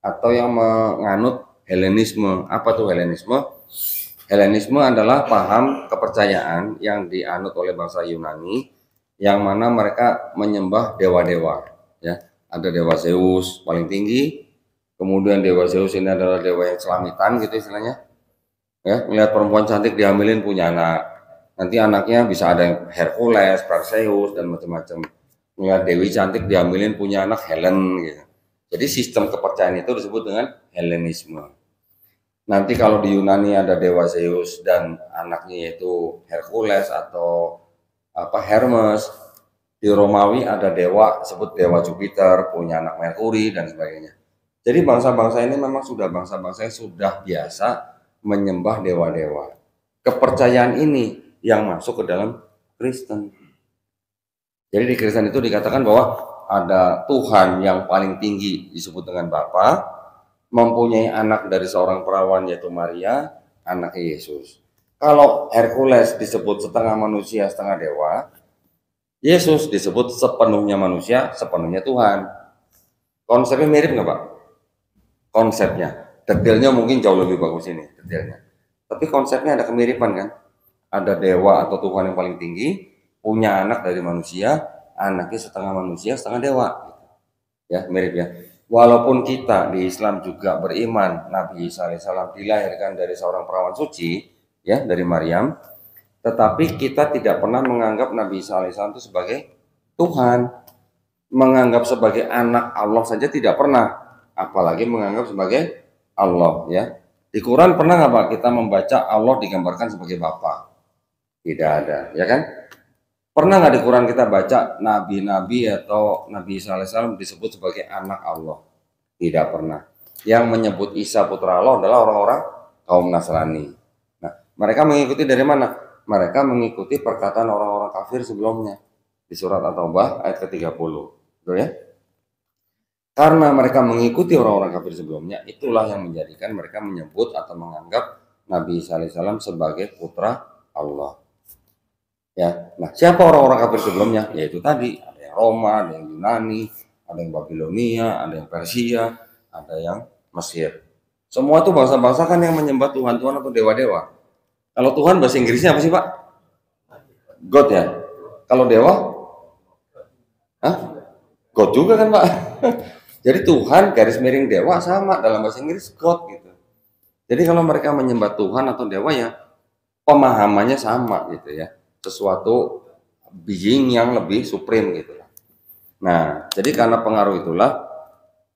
atau yang menganut Helenisme. Apa tuh Helenisme? Helenisme adalah paham kepercayaan yang dianut oleh bangsa Yunani, yang mana mereka menyembah dewa-dewa. Ya, ada dewa Zeus paling tinggi, kemudian dewa Zeus ini adalah dewa yang selamitan gitu istilahnya. Ya, melihat perempuan cantik dihamilin punya anak, nanti anaknya bisa ada yang Hercules, Perseus dan macam-macam. Melihat Dewi cantik dihamilin punya anak Helen gitu. Jadi sistem kepercayaan itu disebut dengan Helenisme. Nanti kalau di Yunani ada dewa Zeus dan anaknya yaitu Hercules atau Hermes. Di Romawi ada dewa sebut dewa Jupiter, punya anak Merkuri dan sebagainya. Jadi bangsa-bangsa ini memang sudah bangsa-bangsa yang sudah biasa menyembah dewa-dewa. Kepercayaan ini yang masuk ke dalam Kristen. Jadi di Kristen itu dikatakan bahwa ada Tuhan yang paling tinggi disebut dengan Bapa, mempunyai anak dari seorang perawan yaitu Maria, anaknya Yesus. Kalau Hercules disebut setengah manusia, setengah dewa, Yesus disebut sepenuhnya manusia, sepenuhnya Tuhan. Konsepnya mirip nggak Pak? Konsepnya, detailnya mungkin jauh lebih bagus ini detailnya. Tapi konsepnya ada kemiripan kan? Ada dewa atau Tuhan yang paling tinggi, punya anak dari manusia, anaknya setengah manusia, setengah dewa. Ya, mirip ya. Walaupun kita di Islam juga beriman Nabi Isa alaihissalam dilahirkan dari seorang perawan suci, ya, dari Maryam, tetapi kita tidak pernah menganggap Nabi Isa alaihissalam itu sebagai Tuhan, menganggap sebagai anak Allah saja tidak pernah, apalagi menganggap sebagai Allah, ya. Di Quran pernah nggak Pak kita membaca Allah digambarkan sebagai Bapa? Tidak ada, ya kan? Pernah nggak di Quran kita baca nabi-nabi atau Nabi Isa alaihissalam disebut sebagai anak Allah? Tidak pernah. Yang menyebut Isa putra Allah adalah orang-orang kaum Nasrani. Nah, mereka mengikuti dari mana? Mereka mengikuti perkataan orang-orang kafir sebelumnya di surat At-Taubah ayat ke-30. Betul ya? Karena mereka mengikuti orang-orang kafir sebelumnya, itulah yang menjadikan mereka menyebut atau menganggap Nabi Isa alaihissalam sebagai putra Allah. Ya, nah siapa orang-orang kafir sebelumnya? Yaitu tadi ada yang Roma, ada yang Yunani, ada yang Babilonia, ada yang Persia, ada yang Mesir. Semua itu bangsa-bangsa kan yang menyembah Tuhan-Tuhan atau dewa-dewa. Kalau Tuhan bahasa Inggrisnya apa sih Pak? God ya. Kalau dewa? Hah? God juga kan Pak? Jadi Tuhan garis miring dewa sama dalam bahasa Inggris God gitu. Jadi kalau mereka menyembah Tuhan atau dewa ya pemahamannya sama gitu ya. Sesuatu being yang lebih supreme gitu. Nah, jadi karena pengaruh itulah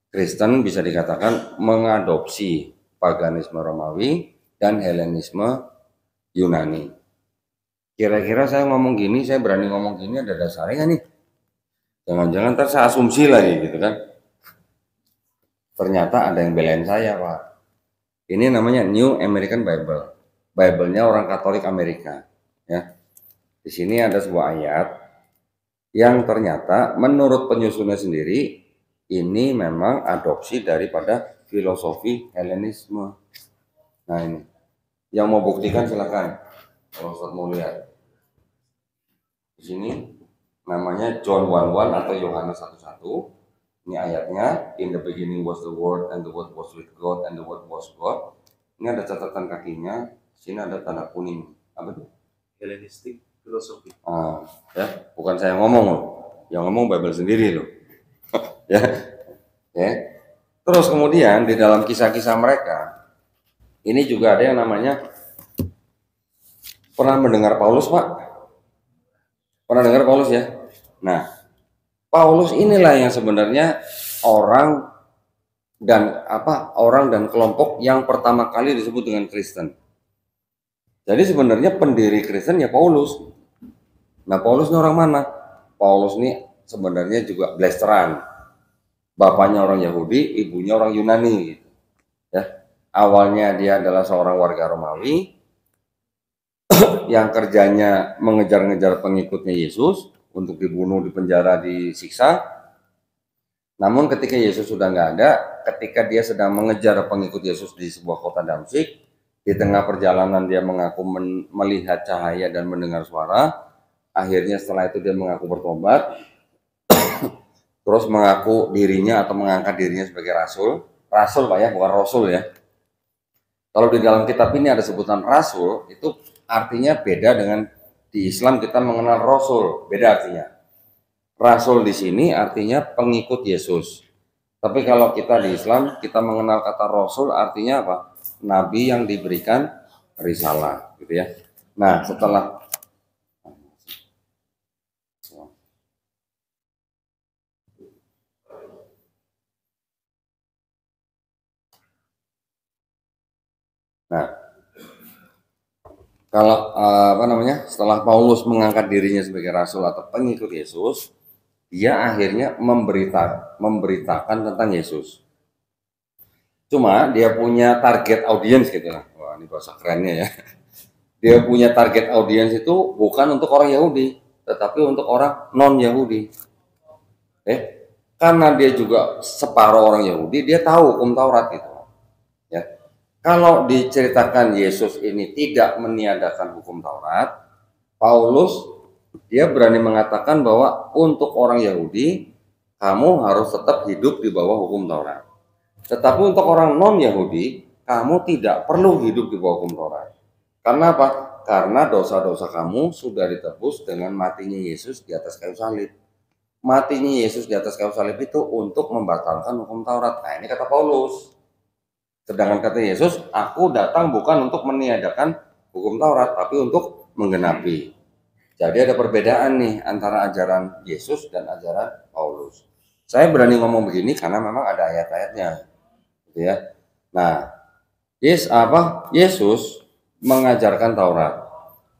Kristen bisa dikatakan mengadopsi paganisme Romawi dan Helenisme Yunani. Kira-kira saya ngomong gini, saya berani ngomong gini ada dasarnya nih. Jangan-jangan ntar saya asumsi lagi gitu kan. Ternyata ada yang belain saya Pak. Ini namanya New American Bible. Bible-nya orang Katolik Amerika. Ya. Di sini ada sebuah ayat yang ternyata menurut penyusunnya sendiri ini memang adopsi daripada filosofi Helenisme. Nah ini, yang mau buktikan silakan. Kalau Ustaz mau lihat, di sini namanya John 1:1 atau Yohanes 1:1. Ini ayatnya, in the beginning was the word and the word was with God and the word was God. Ini ada catatan kakinya, sini ada tanda kuning. Apa itu? Hellenistic filosofi. Ya, bukan saya ngomong loh, yang ngomong Bible sendiri loh. Ya, ya. Terus kemudian di dalam kisah-kisah mereka, ini juga ada yang namanya, pernah mendengar Paulus Pak? Pernah dengar Paulus ya? Nah, Paulus inilah yang sebenarnya orang dan kelompok yang pertama kali disebut dengan Kristen. Jadi sebenarnya pendiri Kristen ya Paulus. Nah, Paulus ini orang mana? Paulus ini sebenarnya juga blasteran. Bapaknya orang Yahudi, ibunya orang Yunani gitu. Ya. Awalnya dia adalah seorang warga Romawi yang kerjanya mengejar-ngejar pengikutnya Yesus untuk dibunuh, dipenjara, disiksa. Namun ketika Yesus sudah nggak ada, ketika dia sedang mengejar pengikut Yesus di sebuah kota Damsyik, di tengah perjalanan dia mengaku melihat cahaya dan mendengar suara. Akhirnya setelah itu dia mengaku bertobat, terus mengaku dirinya atau mengangkat dirinya sebagai rasul Pak ya, bukan rasul ya. Kalau di dalam kitab ini ada sebutan rasul, itu artinya beda dengan di Islam kita mengenal rasul, beda artinya. Rasul di sini artinya pengikut Yesus. Tapi kalau kita di Islam kita mengenal kata rasul artinya apa? Nabi yang diberikan risalah, gitu ya. Nah, setelah kalau setelah Paulus mengangkat dirinya sebagai rasul atau pengikut Yesus, dia akhirnya memberitakan tentang Yesus. Cuma dia punya target audiens gitu lah. Wah, ini bahasa kerennya ya. Dia punya target audiens itu bukan untuk orang Yahudi, tetapi untuk orang non-Yahudi. Karena dia juga separuh orang Yahudi, dia tahu hukum Taurat gitu. Ya. Kalau diceritakan Yesus ini tidak meniadakan hukum Taurat, Paulus dia berani mengatakan bahwa untuk orang Yahudi kamu harus tetap hidup di bawah hukum Taurat. Tetapi untuk orang non-Yahudi kamu tidak perlu hidup di bawah hukum Taurat. Karena apa? Karena dosa-dosa kamu sudah ditebus dengan matinya Yesus di atas kayu salib. matinya Yesus di atas kayu salib itu untuk membatalkan hukum Taurat. Nah, ini kata Paulus. Sedangkan kata Yesus, aku datang bukan untuk meniadakan hukum Taurat, tapi untuk menggenapi. Jadi ada perbedaan nih antara ajaran Yesus dan ajaran Paulus. Saya berani ngomong begini karena memang ada ayat-ayatnya, gitu ya. Nah, Yesus mengajarkan Taurat.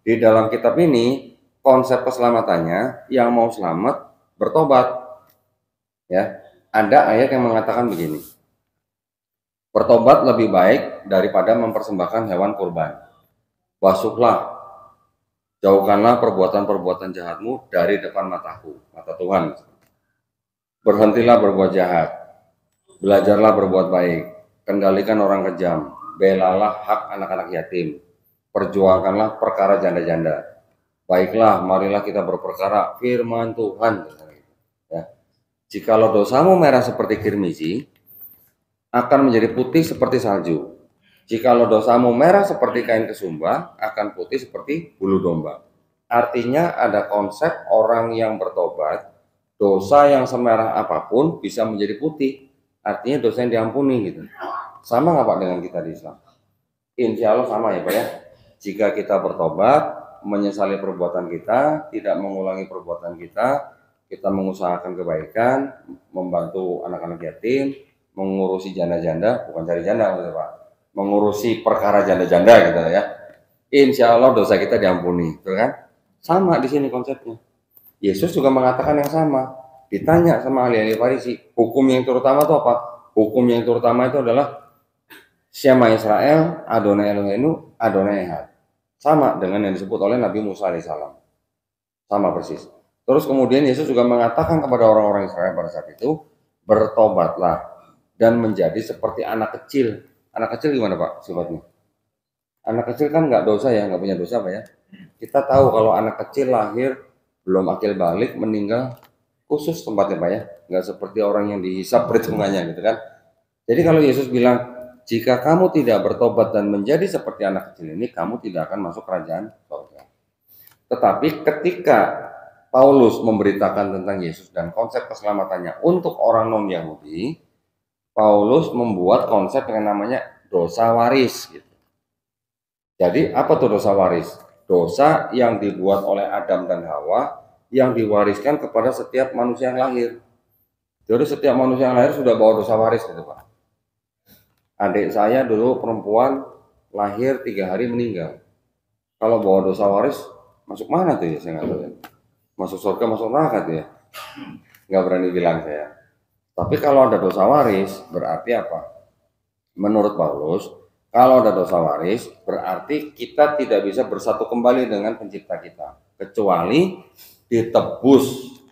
Di dalam kitab ini konsep keselamatannya yang mau selamat bertobat. Ya, ada ayat yang mengatakan begini. Bertobat lebih baik daripada mempersembahkan hewan kurban. Basuhlah, jauhkanlah perbuatan-perbuatan jahatmu dari depan mataku, mata Tuhan. Berhentilah berbuat jahat, belajarlah berbuat baik, kendalikan orang kejam, belalah hak anak-anak yatim, perjuangkanlah perkara janda-janda. Baiklah, marilah kita berperkara firman Tuhan. Ya. Jikalau dosamu merah seperti kirmizi, akan menjadi putih seperti salju. Jikalau dosamu merah seperti kain kesumba, akan putih seperti bulu domba. Artinya ada konsep orang yang bertobat, dosa yang semerah apapun bisa menjadi putih. Artinya dosa yang diampuni gitu. Sama nggak Pak dengan kita di Islam? Insya Allah sama ya Pak ya. Jika kita bertobat, menyesali perbuatan kita, tidak mengulangi perbuatan kita mengusahakan kebaikan, membantu anak-anak yatim, mengurusi janda-janda, bukan cari janda maksudnya Pak, mengurusi perkara janda-janda gitu ya. Insya Allah dosa kita diampuni, betul kan? Sama di sini konsepnya. Yesus juga mengatakan yang sama. Ditanya sama ahli-ahli Farisi, hukum yang terutama itu apa? Hukum yang terutama itu adalah Syama Israel, Adonai Eloheinu, Adonai Ehad. Sama dengan yang disebut oleh Nabi Musa alaihissalam. Sama persis. Terus kemudian Yesus juga mengatakan kepada orang-orang Israel pada saat itu, bertobatlah dan menjadi seperti anak kecil. Anak kecil gimana Pak sifatnya? Anak kecil kan nggak dosa ya, nggak punya dosa Pak ya. Kita tahu kalau anak kecil lahir belum akil balik meninggal khusus tempatnya Pak ya, nggak seperti orang yang dihisap perhitungannya gitu kan. Jadi kalau Yesus bilang jika kamu tidak bertobat dan menjadi seperti anak kecil ini, kamu tidak akan masuk kerajaan surga. Tetapi ketika Paulus memberitakan tentang Yesus dan konsep keselamatannya untuk orang non-Yahudi, Paulus membuat konsep yang namanya dosa waris gitu. Jadi apa tuh dosa waris? Dosa yang dibuat oleh Adam dan Hawa yang diwariskan kepada setiap manusia yang lahir. Jadi setiap manusia yang lahir sudah bawa dosa waris gitu Pak. Adik saya dulu perempuan lahir 3 hari meninggal. Kalau bawa dosa waris masuk mana tuh ya, saya nggak tahu ya. Masuk surga, masuk neraka tuh ya. Nggak berani bilang saya. Tapi kalau ada dosa waris berarti apa? Menurut Paulus, kalau ada dosa waris berarti kita tidak bisa bersatu kembali dengan pencipta kita. Kecuali ditebus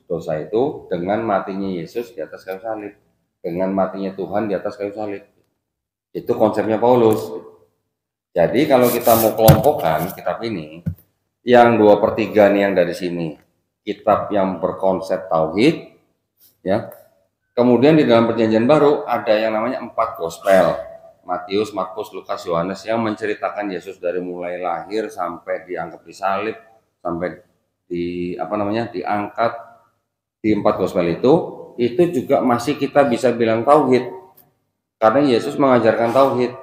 dosa itu dengan matinya Yesus di atas kayu salib. Dengan matinya Tuhan di atas kayu salib. Itu konsepnya Paulus. Jadi kalau kita mau kelompokkan kitab ini, yang 2/3 nih yang dari sini, kitab yang berkonsep tauhid, ya. Kemudian di dalam perjanjian baru ada yang namanya 4 gospel, Matius, Markus, Lukas, Yohanes, yang menceritakan Yesus dari mulai lahir sampai diangkat di salib, sampai diangkat. Di 4 gospel itu juga masih kita bisa bilang tauhid, karena Yesus mengajarkan tauhid.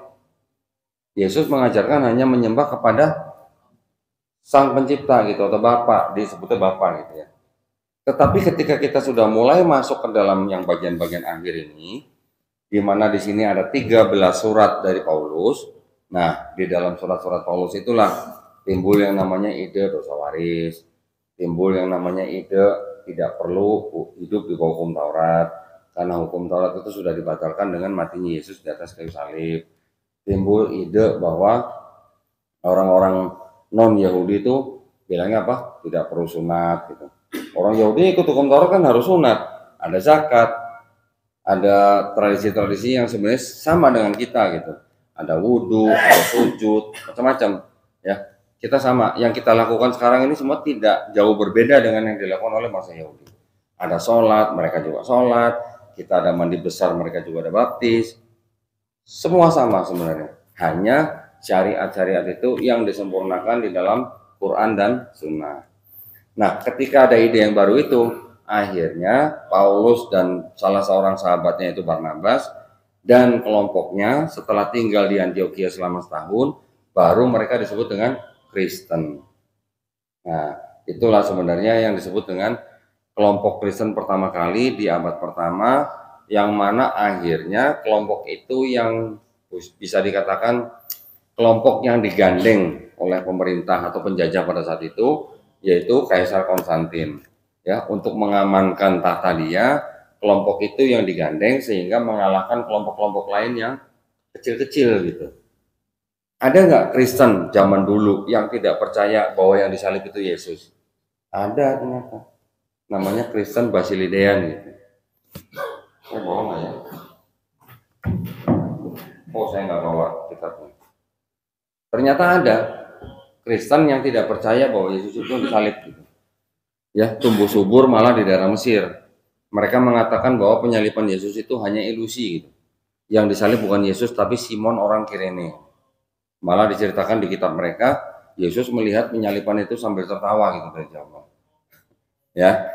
Yesus mengajarkan hanya menyembah kepada Sang Pencipta gitu, atau Bapa, disebutnya Bapa gitu ya. Tetapi ketika kita sudah mulai masuk ke dalam yang bagian-bagian akhir ini, di mana di sini ada 13 surat dari Paulus. Nah, di dalam surat-surat Paulus itulah timbul yang namanya ide dosa waris, timbul yang namanya ide tidak perlu hidup di bawah hukum Taurat, karena hukum Taurat itu sudah dibatalkan dengan matinya Yesus di atas kayu salib. Timbul ide bahwa orang-orang non-Yahudi itu bilangnya apa? Tidak perlu sunat gitu. Orang Yahudi ikut hukum Taurat kan harus sunat, ada zakat, ada tradisi-tradisi yang sebenarnya sama dengan kita gitu. Ada wudhu, ada sujud, macam-macam ya. Kita sama, yang kita lakukan sekarang ini semua tidak jauh berbeda dengan yang dilakukan oleh bangsa Yahudi. Ada sholat, mereka juga sholat, kita ada mandi besar, mereka juga ada baptis. Semua sama sebenarnya. Hanya syariat-syariat itu yang disempurnakan di dalam Quran dan Sunnah. Nah, ketika ada ide yang baru itu, akhirnya Paulus dan salah seorang sahabatnya itu Barnabas dan kelompoknya setelah tinggal di Antiokhia selama setahun, baru mereka disebut dengan Kristen. Nah, itulah sebenarnya yang disebut dengan kelompok Kristen pertama kali di abad pertama, yang mana akhirnya kelompok itu yang bisa dikatakan kelompok yang digandeng oleh pemerintah atau penjajah pada saat itu, yaitu Kaisar Konstantin. Ya, untuk mengamankan tahta dia, kelompok itu yang digandeng sehingga mengalahkan kelompok-kelompok lain yang kecil-kecil gitu. Ada nggak Kristen zaman dulu yang tidak percaya bahwa yang disalib itu Yesus? Ada ternyata. Namanya Kristen Basilidean gitu. Saya bawa nggak ya? Oh, saya nggak bawa kitabnya. Ternyata ada Kristen yang tidak percaya bahwa Yesus itu disalib gitu. Ya, tumbuh subur malah di daerah Mesir. Mereka mengatakan bahwa penyaliban Yesus itu hanya ilusi gitu. Yang disalib bukan Yesus tapi Simon orang Kirene. Malah diceritakan di kitab mereka, Yesus melihat penyaliban itu sambil tertawa gitu dari jauh. Ya.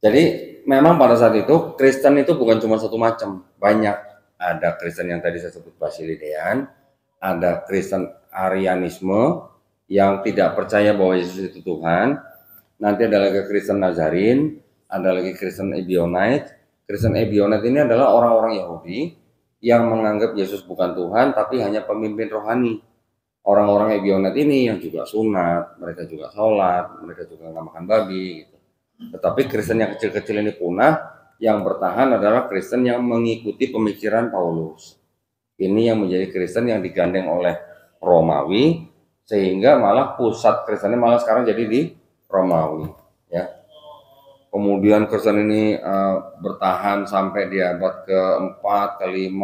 Jadi memang pada saat itu Kristen itu bukan cuma satu macam, banyak. Ada Kristen yang tadi saya sebut Basilidean, ada Kristen Arianisme yang tidak percaya bahwa Yesus itu Tuhan. Nanti ada lagi Kristen Nazarin, ada lagi Kristen Ebionite. Kristen Ebionite ini adalah orang-orang Yahudi yang menganggap Yesus bukan Tuhan tapi hanya pemimpin rohani. Orang-orang Ebionite ini yang juga sunat, mereka juga sholat, mereka juga nggak makan babi gitu. Tetapi Kristen yang kecil-kecil ini punah, yang bertahan adalah Kristen yang mengikuti pemikiran Paulus. Ini yang menjadi Kristen yang digandeng oleh Romawi, sehingga malah pusat Kristennya malah sekarang jadi di Romawi. Ya. Kemudian Kristen ini bertahan sampai di abad ke-4, ke-5.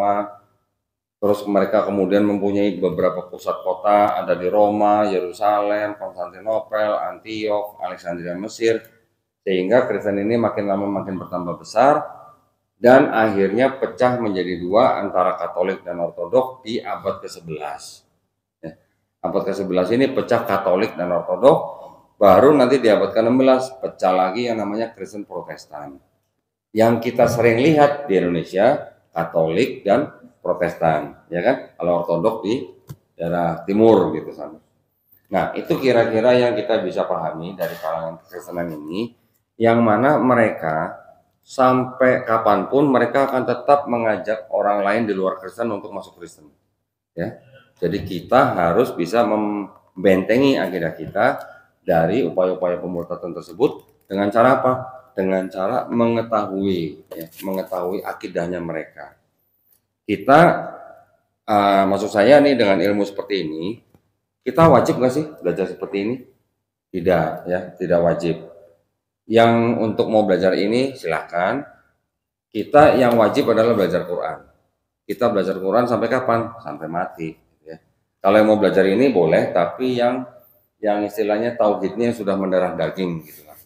Terus mereka kemudian mempunyai beberapa pusat kota, ada di Roma, Yerusalem, Konstantinopel, Antiok, Alexandria, Mesir. Sehingga Kristen ini makin lama makin bertambah besar dan akhirnya pecah menjadi dua antara Katolik dan Ortodok di abad ke-11. Ya. Abad ke-11 ini pecah Katolik dan Ortodok. Baru nanti di abad ke-16 pecah lagi yang namanya Kristen Protestan. Yang kita sering lihat di Indonesia Katolik dan Protestan, ya kan? Kalau Ortodok di daerah timur gitu sana. Nah, itu kira-kira yang kita bisa pahami dari kalangan Kekristenan ini, yang mana mereka sampai kapanpun mereka akan tetap mengajak orang lain di luar Kristen untuk masuk Kristen. Ya, jadi kita harus bisa membentengi akidah kita dari upaya-upaya pemurtadan tersebut dengan cara apa? Dengan cara mengetahui, ya, mengetahui akidahnya mereka. Kita, maksud saya nih dengan ilmu seperti ini, kita wajib nggak sih belajar seperti ini? Tidak, ya, tidak wajib. Yang untuk mau belajar ini silahkan. Kita yang wajib adalah belajar Quran. Kita belajar Quran sampai kapan? Sampai mati. Ya. Kalau yang mau belajar ini boleh, tapi yang istilahnya tauhidnya sudah mendarah daging gitu lah.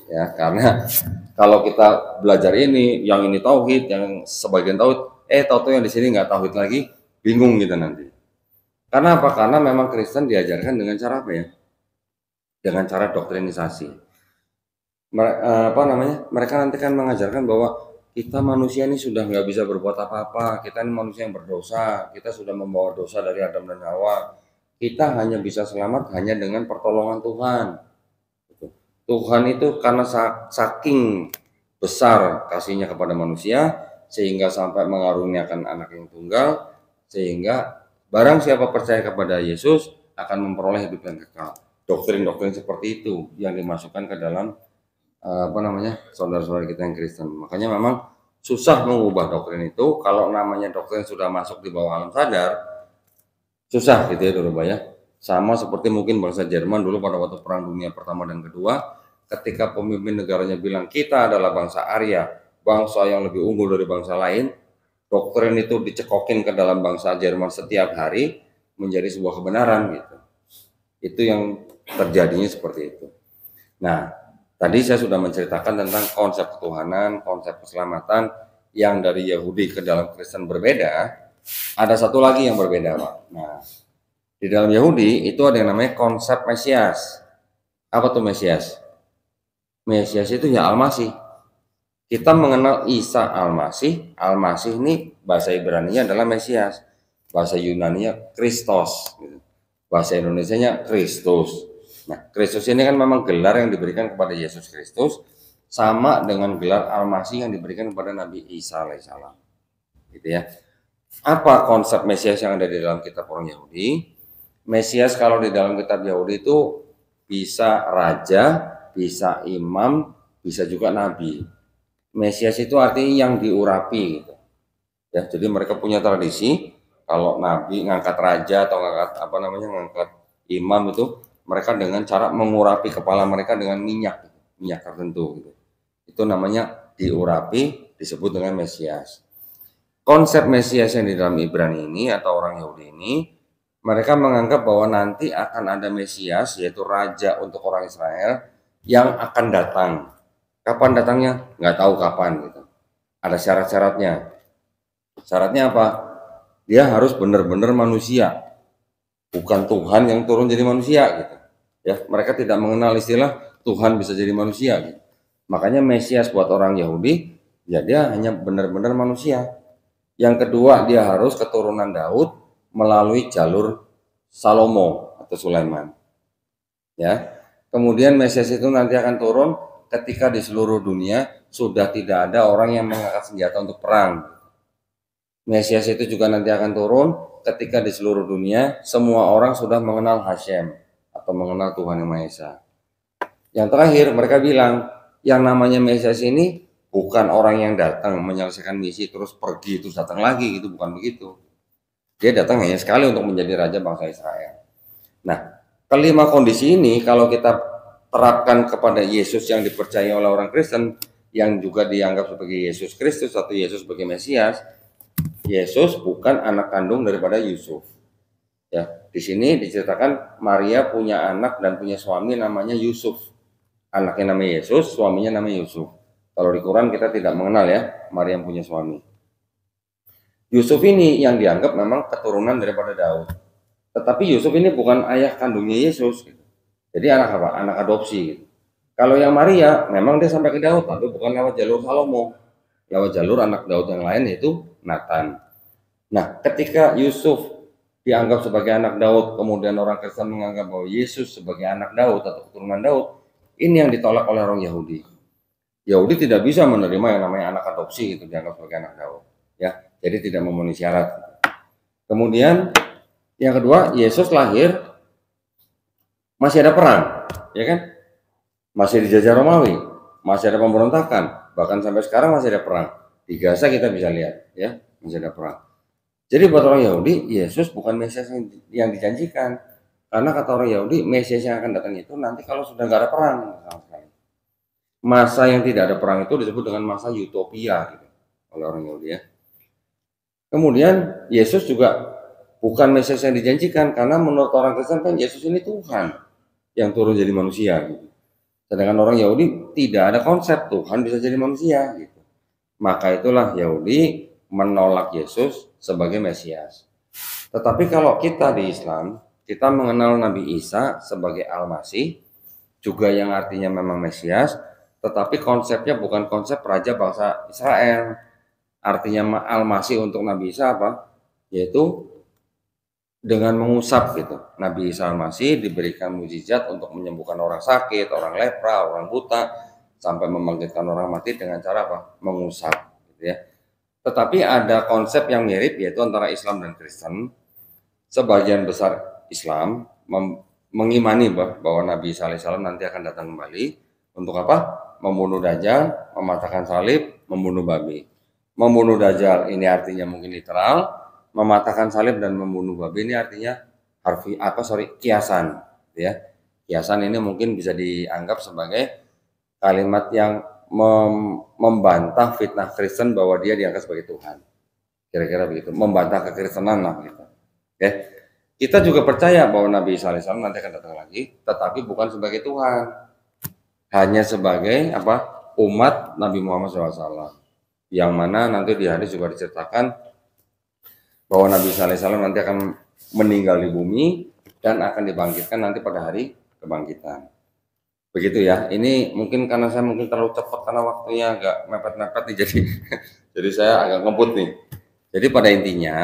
Ya, karena kalau kita belajar ini, yang ini tauhid, yang sebagian tauhid, tahu-tahu yang di sini nggak tauhid lagi, bingung gitu nanti. Karena apa? Karena memang Kristen diajarkan dengan cara apa ya? Dengan cara doktrinisasi. Mereka nanti kan mengajarkan bahwa kita manusia ini sudah nggak bisa berbuat apa-apa, kita ini manusia yang berdosa, kita sudah membawa dosa dari Adam dan Hawa. Kita hanya bisa selamat hanya dengan pertolongan Tuhan. Tuhan itu karena saking besar kasihnya kepada manusia, sehingga sampai mengaruniakan anak yang tunggal, sehingga barang siapa percaya kepada Yesus akan memperoleh hidup yang kekal. Doktrin-doktrin seperti itu yang dimasukkan ke dalam saudara-saudara kita yang Kristen. Makanya memang susah mengubah doktrin itu. Kalau namanya doktrin sudah masuk di bawah alam sadar, susah gitu ya dulu ya. Sama seperti mungkin bangsa Jerman dulu pada waktu Perang Dunia Pertama dan Kedua, ketika pemimpin negaranya bilang kita adalah bangsa Arya, bangsa yang lebih unggul dari bangsa lain, doktrin itu dicekokin ke dalam bangsa Jerman setiap hari menjadi sebuah kebenaran gitu. Itu yang terjadinya seperti itu. Nah, tadi saya sudah menceritakan tentang konsep ketuhanan, konsep keselamatan yang dari Yahudi ke dalam Kristen berbeda. Ada satu lagi yang berbeda, Pak. Nah, di dalam Yahudi itu ada yang namanya konsep Mesias. Apa tuh Mesias? Mesias itu ya Al-Masih. Kita mengenal Isa Al-Masih. Al-Masih ini bahasa Ibrani-nya adalah Mesias. Bahasa Yunani-nya Kristos. Bahasa Indonesia-nya Kristus. Nah, Kristus ini kan memang gelar yang diberikan kepada Yesus Kristus, sama dengan gelar Al-Masih yang diberikan kepada Nabi Isa alaihissalam. Gitu ya. Apa konsep Mesias yang ada di dalam kitab orang Yahudi? Mesias kalau di dalam kitab Yahudi itu bisa raja, bisa imam, bisa juga nabi. Mesias itu artinya yang diurapi gitu. Ya, jadi mereka punya tradisi kalau nabi ngangkat raja atau ngangkat imam itu mereka dengan cara mengurapi kepala mereka dengan minyak tertentu gitu. Itu namanya diurapi, disebut dengan Mesias. Konsep Mesias yang di dalam Ibrani ini atau orang Yahudi ini, mereka menganggap bahwa nanti akan ada Mesias, yaitu raja untuk orang Israel yang akan datang. Kapan datangnya? Nggak tahu kapan gitu. Ada syarat-syaratnya. Syaratnya apa? Dia harus benar-benar manusia, bukan Tuhan yang turun jadi manusia gitu. Ya, mereka tidak mengenal istilah Tuhan bisa jadi manusia gitu. Makanya Mesias buat orang Yahudi, ya dia hanya benar-benar manusia. Yang kedua, dia harus keturunan Daud melalui jalur Salomo atau Sulaiman. Ya. Kemudian Mesias itu nanti akan turun ketika di seluruh dunia sudah tidak ada orang yang mengangkat senjata untuk perang. Mesias itu juga nanti akan turun ketika di seluruh dunia semua orang sudah mengenal Hashem atau mengenal Tuhan Yang Maha Esa. Yang terakhir, mereka bilang yang namanya Mesias ini bukan orang yang datang menyelesaikan misi terus pergi terus datang lagi, gitu, bukan begitu. Dia datang hanya sekali untuk menjadi raja bangsa Israel. Nah, kelima kondisi ini kalau kita terapkan kepada Yesus yang dipercaya oleh orang Kristen yang juga dianggap sebagai Yesus Kristus atau Yesus sebagai Mesias, Yesus bukan anak kandung daripada Yusuf. Ya, di sini diceritakan Maria punya anak dan punya suami namanya Yusuf. Anaknya namanya Yesus, suaminya namanya Yusuf. Kalau di Quran kita tidak mengenal ya Maria punya suami. Yusuf ini yang dianggap memang keturunan daripada Daud. Tetapi Yusuf ini bukan ayah kandungnya Yesus. Gitu. Jadi anak apa? Anak adopsi. Gitu. Kalau yang Maria memang dia sampai ke Daud, tapi bukan lewat jalur Salomo. Lewat jalur anak Daud yang lain yaitu Nathan. Nah, ketika Yusuf dianggap sebagai anak Daud, kemudian orang Kristen menganggap bahwa Yesus sebagai anak Daud atau keturunan Daud, ini yang ditolak oleh orang Yahudi. Yahudi tidak bisa menerima yang namanya anak adopsi itu dianggap sebagai anak Daud, ya. Jadi tidak memenuhi syarat. Kemudian yang kedua, Yesus lahir masih ada perang, ya kan? Masih dijajah Romawi, masih ada pemberontakan, bahkan sampai sekarang masih ada perang. Di Gaza kita bisa lihat, ya, masih ada perang. Jadi buat orang Yahudi, Yesus bukan Mesias yang dijanjikan. Karena kata orang Yahudi, Mesias yang akan datang itu nanti kalau sudah nggak ada perang. Masa yang tidak ada perang itu disebut dengan masa utopia gitu, oleh orang Yahudi ya. Kemudian Yesus juga bukan Mesias yang dijanjikan karena menurut orang Kristen kan Yesus ini Tuhan yang turun jadi manusia gitu. Sedangkan orang Yahudi tidak ada konsep Tuhan bisa jadi manusia gitu. Maka itulah Yahudi menolak Yesus sebagai Mesias. Tetapi kalau kita di Islam, kita mengenal Nabi Isa sebagai Al-Masih, juga yang artinya memang Mesias, tetapi konsepnya bukan konsep raja bangsa Israel. Artinya Al-Masih untuk Nabi Isa apa? Yaitu dengan mengusap gitu. Nabi Isa Al-Masih diberikan mukjizat untuk menyembuhkan orang sakit, orang lepra, orang buta, sampai membangkitkan orang mati dengan cara apa? Mengusap gitu ya. Tetapi ada konsep yang mirip yaitu antara Islam dan Kristen. Sebagian besar Islam mengimani bahwa Nabi Isa alaihissalam nanti akan datang kembali untuk apa? Membunuh Dajjal, mematahkan salib, membunuh babi. Membunuh Dajjal ini artinya mungkin literal, mematahkan salib dan membunuh babi ini artinya kiasan, ya. Kiasan ini mungkin bisa dianggap sebagai kalimat yang membantah fitnah Kristen bahwa dia dianggap sebagai Tuhan. Kira-kira begitu, membantah kekristenan lah gitu. Oke. Kita juga percaya bahwa Nabi Isa alaihissalam nanti akan datang lagi, tetapi bukan sebagai Tuhan. Hanya sebagai apa? Umat Nabi Muhammad SAW. Yang mana nanti di hadis juga diceritakan bahwa Nabi Isa alaihissalam nanti akan meninggal di bumi dan akan dibangkitkan nanti pada hari kebangkitan. Begitu ya. Ini mungkin karena saya mungkin terlalu cepat karena waktunya agak mepet-mepet nih, jadi jadi saya agak ngebut nih. Jadi pada intinya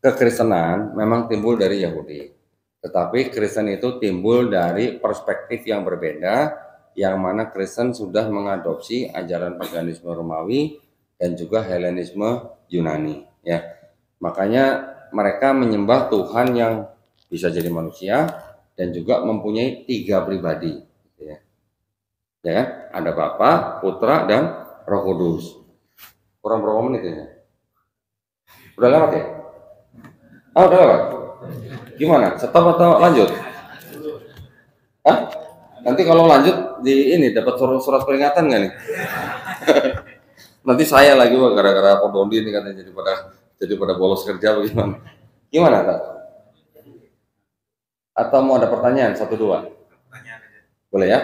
kekristenan memang timbul dari Yahudi. Tetapi Kristen itu timbul dari perspektif yang berbeda, yang mana Kristen sudah mengadopsi ajaran paganisme Romawi dan juga Helenisme Yunani. Ya, makanya mereka menyembah Tuhan yang bisa jadi manusia dan juga mempunyai 3 pribadi. Ya, ya kan? Ada Bapa, Putra, dan Roh Kudus. Kurang berapa menit ya? Udah lewat ya? Ah, udah lewat. Gimana? Stop atau lanjut? Hah? Nanti kalau lanjut di ini dapat surat peringatan nggak nih? Nanti saya lagi wah gara-gara Kodondi ini katanya jadi pada bolos kerja bagaimana? Gimana tak? Atau mau ada pertanyaan satu dua? Boleh ya?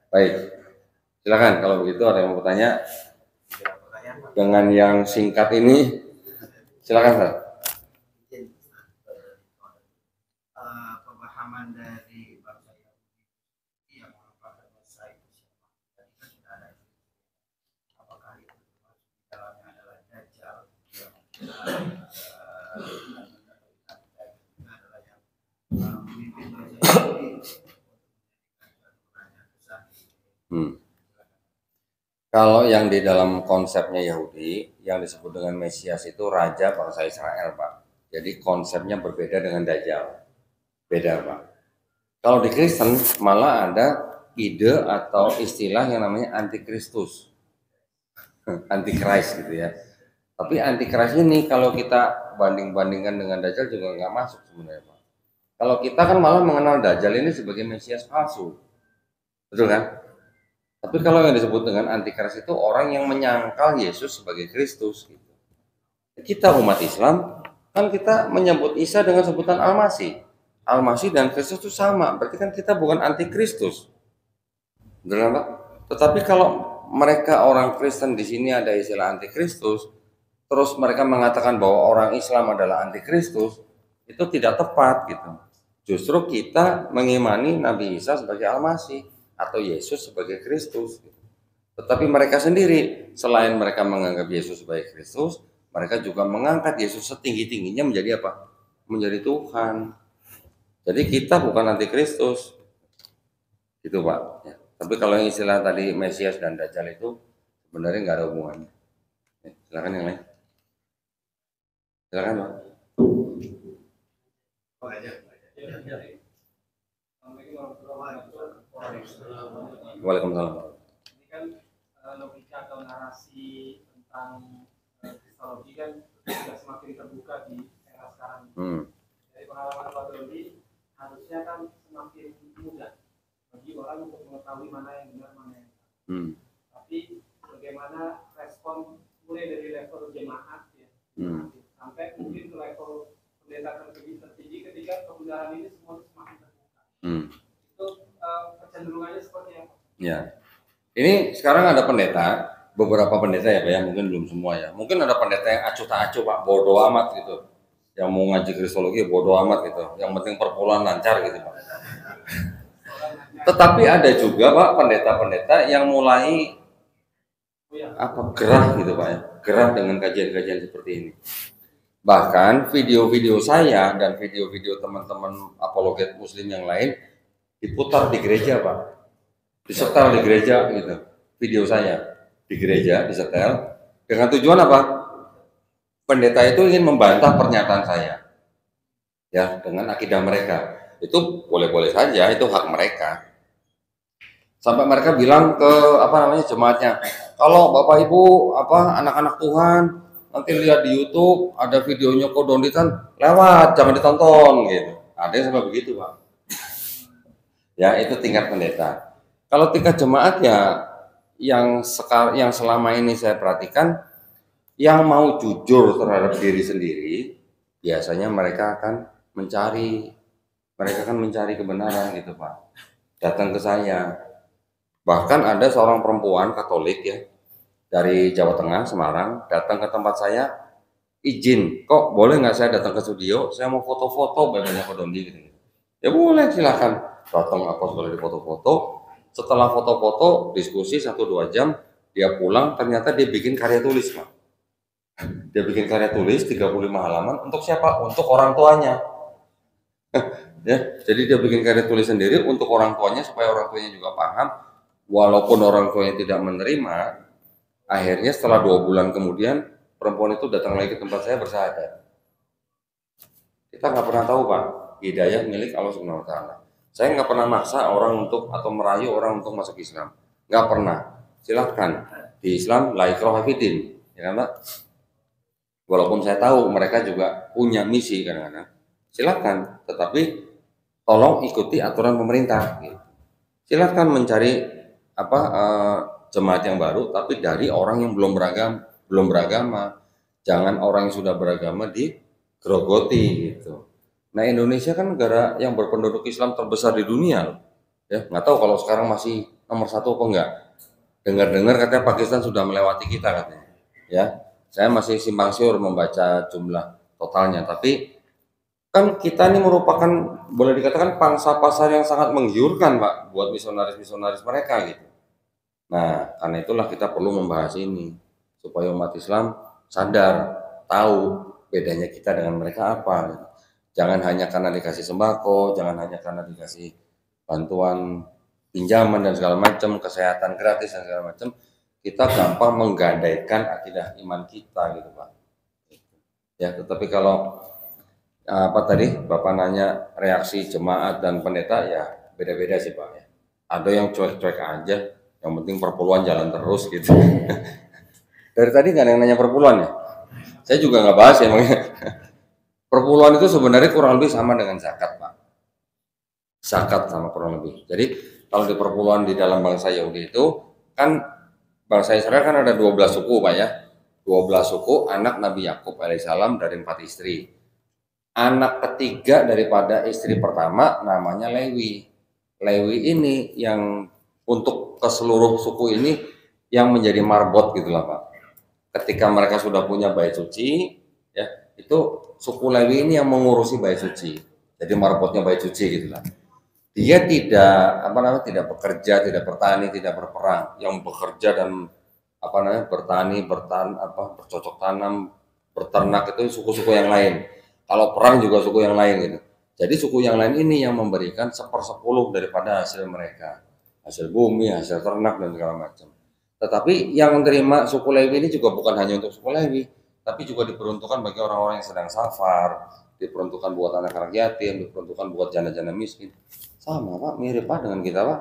Baik. Silakan kalau begitu ada yang mau bertanya dengan yang singkat ini. Silakan Pak. Pemahaman dari bangsa Yahudi yang merupakan Mesias apakah itu di dalamnya adalah Dajjal yang adalah yang memimpin bangsa Yahudi. Kalau yang di dalam konsepnya Yahudi, yang disebut dengan Mesias itu Raja bangsa Israel, Pak. Jadi konsepnya berbeda dengan Dajjal. Beda, Pak. Kalau di Kristen malah ada ide atau istilah yang namanya antikristus. Antikris gitu ya. Tapi antikris ini kalau kita banding-bandingkan dengan Dajjal juga nggak masuk sebenarnya, Pak. Kalau kita kan malah mengenal Dajjal ini sebagai Mesias palsu. Betul kan? Tapi kalau yang disebut dengan antikris itu orang yang menyangkal Yesus sebagai Kristus gitu. Kita umat Islam kan kita menyebut Isa dengan sebutan Al-Masih. Al-Masih dan Kristus itu sama, berarti kan kita bukan antikristus. Betul kan, Pak? Tetapi kalau mereka orang Kristen di sini ada istilah antikristus, terus mereka mengatakan bahwa orang Islam adalah antikristus, itu tidak tepat gitu. Justru kita mengimani Nabi Isa sebagai Al-Masih atau Yesus sebagai Kristus. Tetapi mereka sendiri, selain mereka menganggap Yesus sebagai Kristus, mereka juga mengangkat Yesus setinggi-tingginya menjadi apa? Menjadi Tuhan. Jadi kita bukan antikristus. Gitu Pak. Ya. Tapi kalau yang istilah tadi Mesias dan Dajjal itu sebenarnya nggak ada hubungannya. Ya, silakan yang lain. Silakan Pak. Waalaikumsalam. Ini kan logika atau narasi tentang kristologi kan sudah semakin terbuka di era sekarang. Dari pengalaman Pak Dodi, harusnya kan semakin mudah bagi orang untuk mengetahui mana yang benar, mana yang salah. Tapi bagaimana respon mulai dari level jemaat ya, sampai mungkin ke level pendeta tertinggi ketika kebenaran ini semua semakin terbuka. Itu kecenderungannya seperti apa? Ya, ini sekarang ada pendeta, beberapa pendeta ya Pak ya, mungkin belum semua ya. Mungkin ada pendeta yang acuh tak acuh Pak, bodoh amat gitu. Yang mau ngaji kristologi bodoh amat gitu. Yang penting perpuluhan lancar gitu Pak. Tetapi ada juga Pak pendeta-pendeta yang mulai gerah gitu Pak ya, gerah dengan kajian-kajian seperti ini. Bahkan video-video saya dan video-video teman-teman apologet muslim yang lain diputar di gereja Pak, disetel di gereja gitu, video saya di gereja disetel dengan tujuan apa? Pendeta itu ingin membantah pernyataan saya ya dengan akidah mereka. Itu boleh-boleh saja, itu hak mereka. Sampai mereka bilang ke jemaatnya, kalau Bapak Ibu anak-anak Tuhan nanti lihat di YouTube ada videonya Kodondi kan lewat, jangan ditonton gitu. Ada yang sampai begitu Pak. Ya itu tingkat pendeta. Kalau tingkat jemaat ya yang selama ini saya perhatikan, yang mau jujur terhadap diri sendiri biasanya mereka akan mencari kebenaran gitu Pak. Datang ke saya. Bahkan ada seorang perempuan Katolik ya dari Jawa Tengah, Semarang, datang ke tempat saya, izin, kok boleh nggak saya datang ke studio, saya mau foto-foto banyak Kodondi gitu. Ya boleh, silakan. Datang apa boleh di foto-foto. Setelah foto-foto, diskusi 1-2 jam, dia pulang, ternyata dia bikin karya tulis, Pak. Dia bikin karya tulis 35 halaman untuk siapa? Untuk orang tuanya. Ya, jadi dia bikin karya tulis sendiri untuk orang tuanya supaya orang tuanya juga paham. Walaupun orang tuanya tidak menerima, akhirnya setelah 2 bulan kemudian perempuan itu datang lagi ke tempat saya bersyahadat. Kita nggak pernah tahu, Pak, hidayah milik Allah Subhanahu Wa Taala. Saya nggak pernah maksa orang untuk atau merayu orang untuk masuk Islam, nggak pernah. Silahkan, di Islam la ikraha fiddin, ya kan, Pak? Walaupun saya tahu mereka juga punya misi kadang-kadang, silahkan, tetapi tolong ikuti aturan pemerintah. Gitu. Silahkan mencari jemaat yang baru, tapi dari orang yang belum beragama. Jangan orang yang sudah beragama digerogoti gitu. Nah, Indonesia kan negara yang berpenduduk Islam terbesar di dunia, ya. Nggak tahu kalau sekarang masih nomor 1 apa enggak. Dengar-dengar katanya Pakistan sudah melewati kita katanya. Ya, saya masih simpang siur membaca jumlah totalnya, tapi kan kita ini merupakan, boleh dikatakan, pangsa pasar yang sangat menggiurkan, Pak, buat misionaris-misionaris mereka gitu. Nah, karena itulah kita perlu membahas ini supaya umat Islam sadar, tahu bedanya kita dengan mereka apa. Gitu. Jangan hanya karena dikasih sembako, jangan hanya karena dikasih bantuan pinjaman dan segala macam, kesehatan gratis dan segala macam, kita gampang menggadaikan akidah iman kita gitu, Pak. Ya, tetapi kalau tadi Bapak nanya reaksi jemaat dan pendeta, ya beda-beda sih, Pak. Ya. Ada yang cuek-cuek aja, yang penting perpuluhan jalan terus gitu. Dari tadi nggak ada yang nanya perpuluhan ya? Saya juga nggak bahas ya emangnya. Perpuluhan itu sebenarnya kurang lebih sama dengan zakat, Pak. Zakat sama kurang lebih. Jadi kalau di perpuluhan di dalam bangsa Yahudi itu kan, bangsa Israel kan ada 12 suku, Pak ya. 12 suku anak Nabi Yakub alaihissalam dari 4 istri. Anak ketiga daripada istri pertama namanya Lewi. Lewi ini yang untuk ke seluruh suku ini yang menjadi marbot gitulah, Pak. Ketika mereka sudah punya bait suci, ya, itu suku Lewi ini yang mengurusi bait suci. Jadi marbotnya bait suci gitulah. Dia tidak bekerja, tidak bertani, tidak berperang. Yang bekerja dan bertani, bercocok tanam, berternak itu suku-suku yang lain. Kalau perang juga suku yang lain gitu. Jadi suku yang lain ini yang memberikan 1/10 daripada hasil mereka. Hasil bumi, hasil ternak dan segala macam. Tetapi yang menerima suku Lewi ini juga bukan hanya untuk suku Lewi, tapi juga diperuntukkan bagi orang-orang yang sedang safar, diperuntukkan buat anak-anak yatim, diperuntukkan buat janda-janda miskin. Sama, Pak, mirip, Pak, dengan kita, Pak.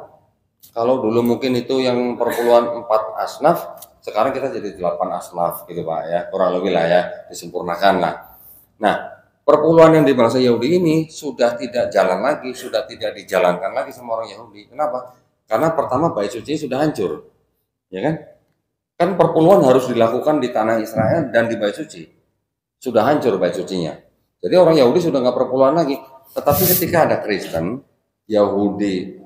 Kalau dulu mungkin itu yang perpuluhan 4 asnaf, sekarang kita jadi 8 asnaf gitu, Pak ya. Kurang lebih lah ya, disempurnakan lah. Nah, perpuluhan yang di bangsa Yahudi ini sudah tidak jalan lagi, sudah tidak dijalankan lagi sama orang Yahudi. Kenapa? Karena pertama bait suci sudah hancur. Ya kan? Kan perpuluhan harus dilakukan di tanah Israel dan di bait suci. Sudah hancur bait sucinya. Jadi orang Yahudi sudah nggak perpuluhan lagi. Tetapi ketika ada Kristen, Yahudi,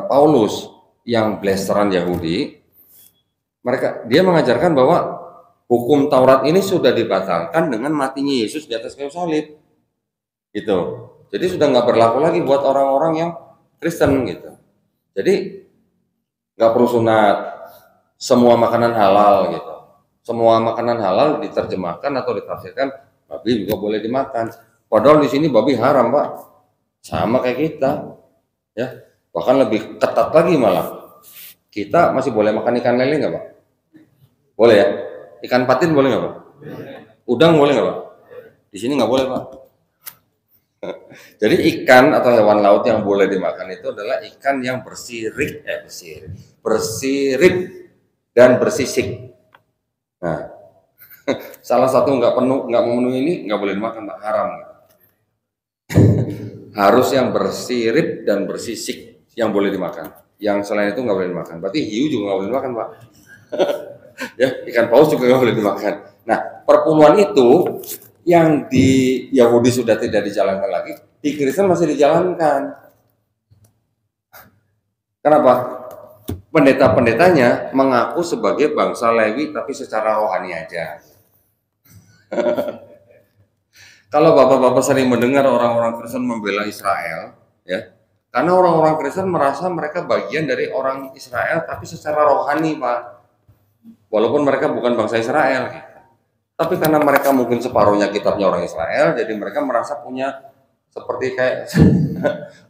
Paulus yang blasteran Yahudi, dia mengajarkan bahwa hukum Taurat ini sudah dibatalkan dengan matinya Yesus di atas kayu salib. Gitu. Jadi sudah nggak berlaku lagi buat orang-orang yang Kristen gitu. Jadi nggak perlu sunat, semua makanan halal gitu. Semua makanan halal diterjemahkan atau ditafsirkan babi juga boleh dimakan. Padahal di sini babi haram, Pak. Sama kayak kita, ya. Bahkan lebih ketat lagi malah. Kita masih boleh makan ikan lele nggak, Pak? Boleh ya? Ikan patin boleh nggak, Pak? Udang boleh nggak, Pak? Di sini nggak boleh, Pak. Jadi ikan atau hewan laut yang boleh dimakan itu adalah ikan yang bersirip dan bersisik. Nah, salah satu nggak memenuhi ini nggak boleh dimakan, Pak, haram. Harus yang bersirip dan bersisik yang boleh dimakan. Yang selain itu nggak boleh dimakan. Berarti hiu juga nggak boleh dimakan, Pak. Ya, ikan paus juga nggak boleh dimakan. Nah, perpuluhan itu yang di Yahudi sudah tidak dijalankan lagi, di Kristen masih dijalankan. Kenapa? Pendeta-pendetanya mengaku sebagai bangsa Lewi tapi secara rohani aja. Kalau bapak-bapak sering mendengar orang-orang Kristen membela Israel, ya, Karena orang-orang Kristen merasa mereka bagian dari orang Israel, tapi secara rohani, Pak. Walaupun mereka bukan bangsa Israel. Tapi karena mereka mungkin separuhnya kitabnya orang Israel, jadi mereka merasa punya seperti kayak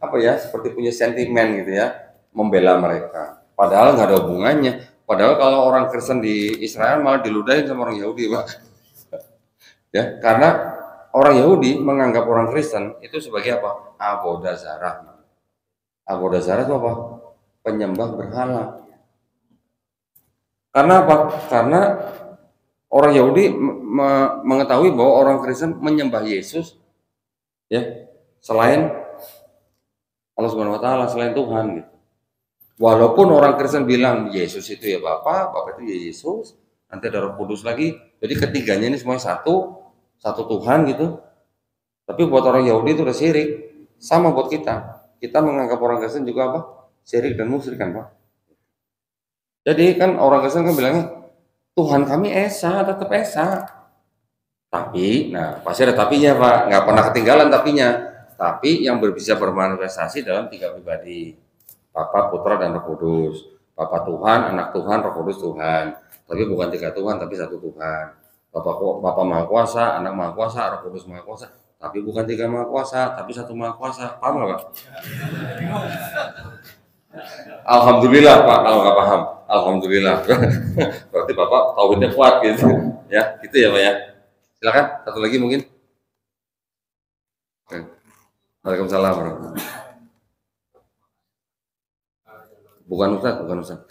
apa ya, seperti punya sentimen gitu ya, membela mereka. Padahal nggak ada hubungannya. Padahal kalau orang Kristen di Israel malah diludahin sama orang Yahudi, Pak. Ya, karena orang Yahudi menganggap orang Kristen itu sebagai apa? Abodah zarah. Abodah zarah itu apa? Penyembah berhala. Karena apa? Karena orang Yahudi mengetahui bahwa orang Kristen menyembah Yesus, ya, selain Allah Subhanahu Wa Taala, selain Tuhan. Gitu. Walaupun orang Kristen bilang Yesus itu ya Bapa itu ya Yesus, nanti ada Roh Kudus lagi. Jadi ketiganya ini semuanya satu Tuhan gitu. Tapi buat orang Yahudi itu udah syirik. Sama buat kita. Kita menganggap orang Kristen juga apa? Syirik dan musyrik kan, Pak. Jadi kan orang Kristen kan bilangnya Tuhan kami Esa, tetap Esa. Tapi, nah pasti ada tapinya, Pak. Nggak pernah ketinggalan tapinya. Tapi yang bisa bermanifestasi dalam 3 pribadi. Bapa, Putra, dan Roh Kudus. Bapa Tuhan, Anak Tuhan, Roh Kudus Tuhan. Tapi bukan 3 Tuhan, tapi 1 Tuhan. Bapa Maha Kuasa, Anak Maha Kuasa, Roh Kudus Maha Kuasa. Tapi bukan 3 Maha Kuasa, tapi 1 Maha Kuasa. Paham nggak, Pak? Alhamdulillah, Pak, kalau nggak paham. Alhamdulillah. Berarti Bapak tauhidnya kuat gitu. Ya, gitu ya, Pak ya. Silakan, satu lagi mungkin. Oke. Waalaikumsalam warahmatullahi wabarakatuh. Bukan Ustaz.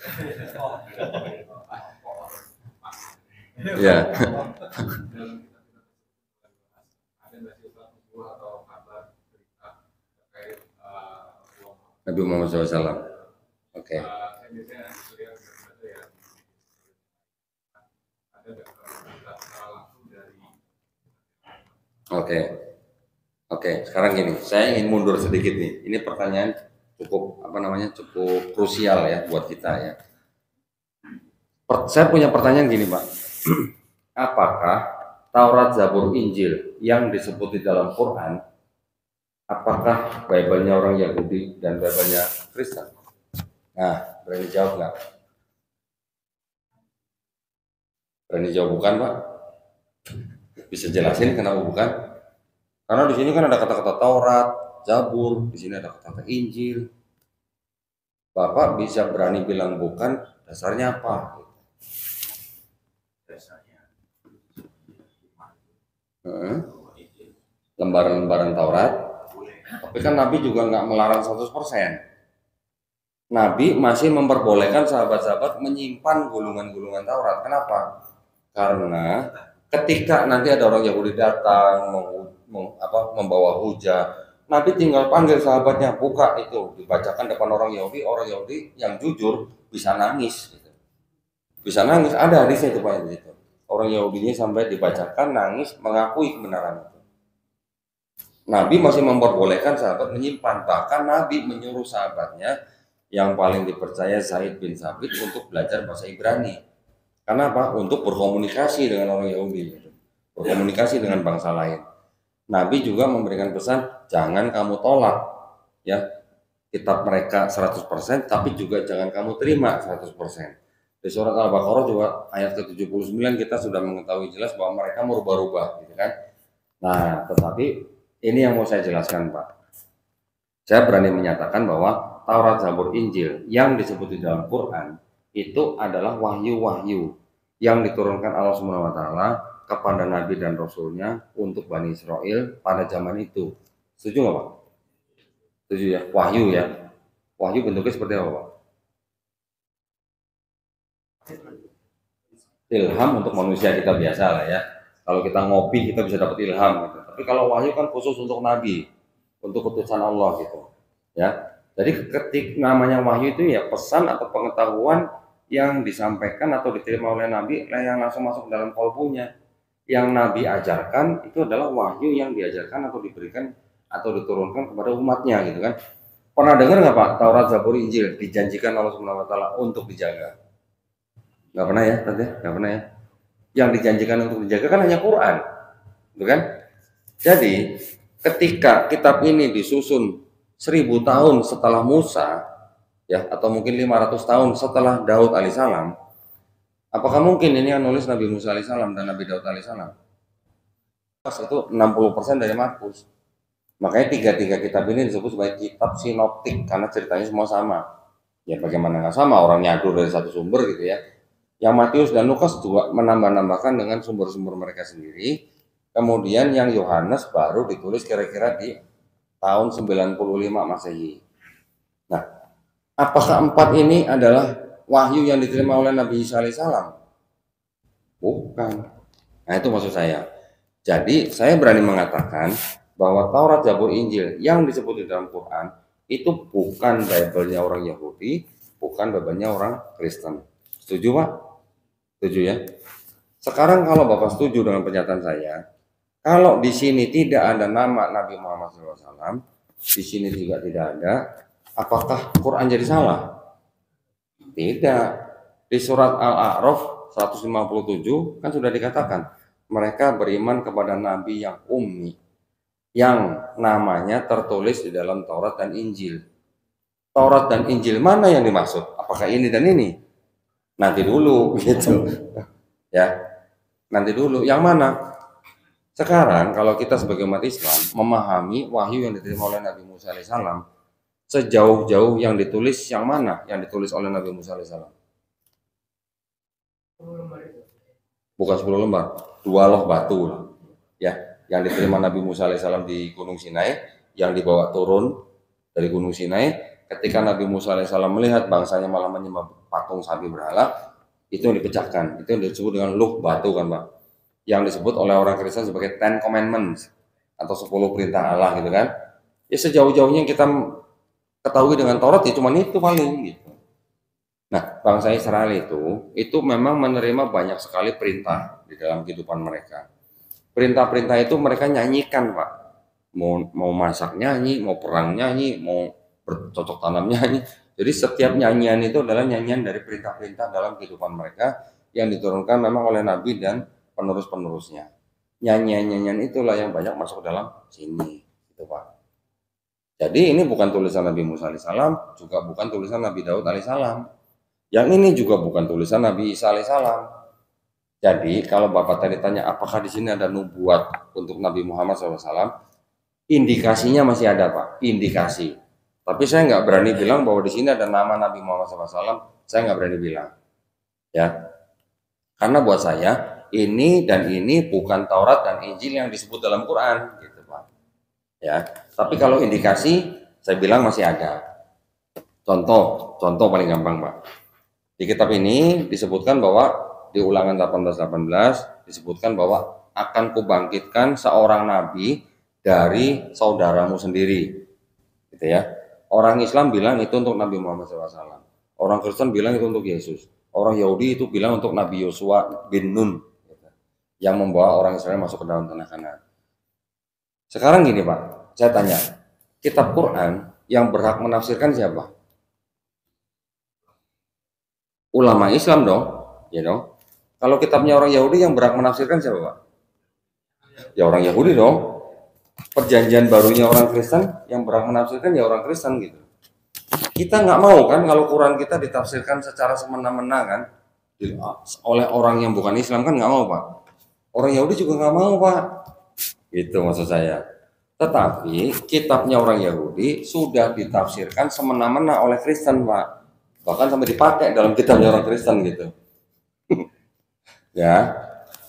Ya. Nabi Muhammad SAW. Oke. Oke. Sekarang gini, saya ingin mundur sedikit nih. Ini pertanyaan cukup cukup krusial ya buat kita ya. Saya punya pertanyaan gini, Pak. Apakah Taurat, Zabur, Injil yang disebut di dalam Quran, apakah Bible-nya orang Yahudi dan Bible-nya Kristen? Nah, berani jawab nggak? Berani jawab bukan, Pak? Bisa jelasin kenapa bukan? Karena di sini kan ada kata-kata Taurat, Zabur, di sini ada kata-kata Injil. Bapak bisa berani bilang bukan, dasarnya apa? Lembaran-lembaran Taurat. Tapi kan Nabi juga nggak melarang 100%. Nabi masih memperbolehkan sahabat-sahabat menyimpan gulungan-gulungan Taurat. Kenapa? Karena ketika nanti ada orang Yahudi datang membawa hujah, Nabi tinggal panggil sahabatnya, buka itu, dibacakan depan orang Yahudi yang jujur bisa nangis. Gitu. Bisa nangis, ada hadisnya itu Pak itu. Orang Yahudinya sampai dibacakan nangis mengakui kebenaran itu. Nabi masih memperbolehkan sahabat menyimpan, bahkan Nabi menyuruh sahabatnya yang paling dipercaya Zaid bin Sabit untuk belajar bahasa Ibrani. Kenapa? Untuk berkomunikasi dengan orang Yahudi, berkomunikasi dengan bangsa lain. Nabi juga memberikan pesan, jangan kamu tolak ya kitab mereka 100%, tapi juga jangan kamu terima 100%. Di surat Al-Baqarah juga ayat ke-79 kita sudah mengetahui jelas bahwa mereka merubah-rubah gitu kan. Nah, tetapi ini yang mau saya jelaskan, Pak. Saya berani menyatakan bahwa Taurat, Zabur, Injil yang disebut di dalam Quran itu adalah wahyu-wahyu yang diturunkan Allah Subhanahu wa taala kepada Nabi dan Rasulnya untuk Bani Israel pada zaman itu. Setuju nggak, Pak? Setuju ya? Wahyu ya. Wahyu bentuknya seperti apa, Pak? Ilham untuk manusia kita biasa lah ya. Kalau kita ngopi kita bisa dapat ilham gitu. Tapi kalau wahyu kan khusus untuk Nabi, untuk utusan Allah gitu. Ya. Jadi namanya wahyu itu ya pesan atau pengetahuan yang disampaikan atau diterima oleh Nabi yang langsung masuk dalam kalbunya. Yang Nabi ajarkan itu adalah wahyu yang diajarkan atau diberikan atau diturunkan kepada umatnya gitu kan. Pernah dengar nggak Pak Taurat, Zabur, Injil dijanjikan Allah Subhanahu wa taala untuk dijaga? Nggak pernah ya, tadi nggak pernah ya. Yang dijanjikan untuk dijaga kan hanya Quran, gitu kan? Jadi ketika kitab ini disusun 1000 tahun setelah Musa, ya, atau mungkin 500 tahun setelah Daud alaihissalam, apakah mungkin ini yang nulis Nabi Musa alaihissalam dan Nabi Daud alaihissalam? Itu 60% dari Markus. Makanya tiga-tiga kitab ini disebut sebagai kitab sinoptik karena ceritanya semua sama. Ya bagaimana nggak sama, orang nyadur dari satu sumber gitu ya. Yang Matius dan Lukas juga menambah-nambahkan dengan sumber-sumber mereka sendiri. Kemudian yang Yohanes baru ditulis kira-kira di tahun 95 Masehi. Nah, apakah 4 ini adalah wahyu yang diterima oleh Nabi Isa alaihissalam? Bukan. Nah, itu maksud saya. Jadi, saya berani mengatakan bahwa Taurat, Zabur, Injil yang disebut di dalam Quran itu bukan Bible-nya orang Yahudi, bukan Bible-nya orang Kristen. Setuju, Pak? Setuju ya? Sekarang kalau Bapak setuju dengan pernyataan saya, kalau di sini tidak ada nama Nabi Muhammad SAW, di sini juga tidak ada, apakah Quran jadi salah? Tidak. Di surat Al-A'raf 157 kan sudah dikatakan, mereka beriman kepada Nabi yang ummi, yang namanya tertulis di dalam Taurat dan Injil. Taurat dan Injil mana yang dimaksud? Apakah ini dan ini? Nanti dulu, gitu. Ya, nanti dulu. Yang mana? Sekarang kalau kita sebagai umat Islam memahami wahyu yang diterima oleh Nabi Musa alaihissalam, sejauh-jauh yang ditulis yang mana? Yang ditulis oleh Nabi Musa alaihissalam? Bukan 10 lembar, 2 loh batu. Ya, yang diterima Nabi Musa alaihissalam di Gunung Sinai, yang dibawa turun dari Gunung Sinai, ketika Nabi Musa alaihissalam melihat bangsanya malah menyembah patung sapi berhala, itu yang dipecahkan. Itu yang disebut dengan luh batu kan, Pak. Yang disebut oleh orang Kristen sebagai Ten Commandments atau 10 perintah Allah gitu kan. Ya sejauh-jauhnya yang kita ketahui dengan Taurat ya cuma itu paling gitu. Nah, bangsa Israel itu memang menerima banyak sekali perintah di dalam kehidupan mereka. Perintah-perintah itu mereka nyanyikan, Pak. Mau masak nyanyi, mau perang nyanyi, mau bercocok tanam nyanyi. Jadi setiap nyanyian itu adalah nyanyian dari perintah-perintah dalam kehidupan mereka yang diturunkan memang oleh Nabi dan penerus-penerusnya. Nyanyian-nyanyian itulah yang banyak masuk dalam sini, gitu Pak. Jadi ini bukan tulisan Nabi Musa alaihissalam, juga bukan tulisan Nabi Daud alaihissalam. Yang ini juga bukan tulisan Nabi Isa alaihissalam. Jadi kalau Bapak tadi tanya apakah di sini ada nubuat untuk Nabi Muhammad SAW, indikasinya masih ada Pak, indikasi. Tapi saya nggak berani bilang bahwa di sini ada nama Nabi Muhammad SAW. Saya nggak berani bilang, ya. Karena buat saya ini dan ini bukan Taurat dan Injil yang disebut dalam Quran, gitu Pak. Ya. Tapi kalau indikasi, saya bilang masih ada. Contoh paling gampang Pak. Di kitab ini disebutkan bahwa di Ulangan 18:18 disebutkan bahwa akan kubangkitkan seorang nabi dari saudaramu sendiri, gitu ya. Orang Islam bilang itu untuk Nabi Muhammad SAW. Orang Kristen bilang itu untuk Yesus. Orang Yahudi itu bilang untuk Nabi Yosua bin Nun, gitu, yang membawa orang Israel masuk ke dalam tanah Kanaan. Sekarang gini Pak, saya tanya, kitab Quran yang berhak menafsirkan siapa? Ulama Islam dong, ya dong. Kalau kitabnya orang Yahudi yang berhak menafsirkan siapa Pak? Ya orang Yahudi dong. Perjanjian barunya orang Kristen yang berhak menafsirkan ya orang Kristen gitu. Kita nggak mau kan kalau Quran kita ditafsirkan secara semena-mena kan oleh orang yang bukan Islam kan nggak mau Pak. Orang Yahudi juga nggak mau Pak. Itu maksud saya. Tetapi kitabnya orang Yahudi sudah ditafsirkan semena-mena oleh Kristen Pak. Bahkan sampai dipakai dalam kitabnya orang Kristen gitu. Ya.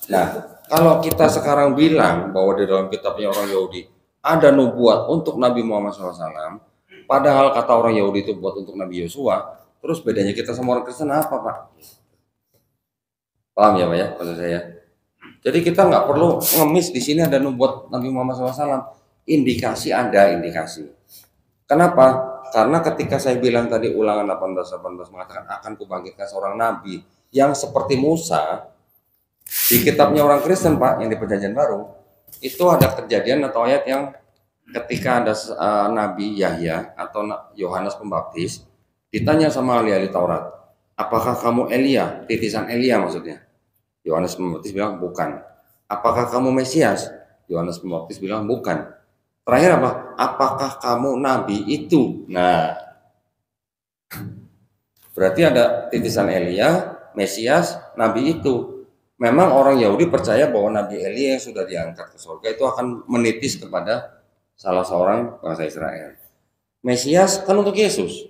Nah, kalau kita sekarang bilang bahwa di dalam kitabnya orang Yahudi ada nubuat untuk Nabi Muhammad SAW, padahal kata orang Yahudi itu buat untuk Nabi Yosua, terus bedanya kita sama orang Kristen apa Pak? Paham ya Pak ya maksud saya? Jadi kita nggak perlu ngemis di sini ada nubuat Nabi Muhammad SAW. Indikasi ada indikasi. Kenapa? Karena ketika saya bilang tadi Ulangan 18:18 mengatakan akan kubangkitkan seorang nabi yang seperti Musa, di kitabnya orang Kristen Pak yang di Perjanjian Baru itu ada kejadian atau ayat yang ketika ada Nabi Yahya atau Yohanes Pembaptis ditanya sama ahli-ahli Taurat, apakah kamu Elia, titisan Elia maksudnya? Yohanes Pembaptis bilang bukan. Apakah kamu Mesias? Yohanes Pembaptis bilang bukan. Terakhir apa? Apakah kamu nabi itu? Nah, berarti ada titisan Elia, Mesias, nabi itu. Memang orang Yahudi percaya bahwa Nabi Elia yang sudah diangkat ke surga itu akan menitis kepada salah seorang bangsa Israel. Mesias kan untuk Yesus.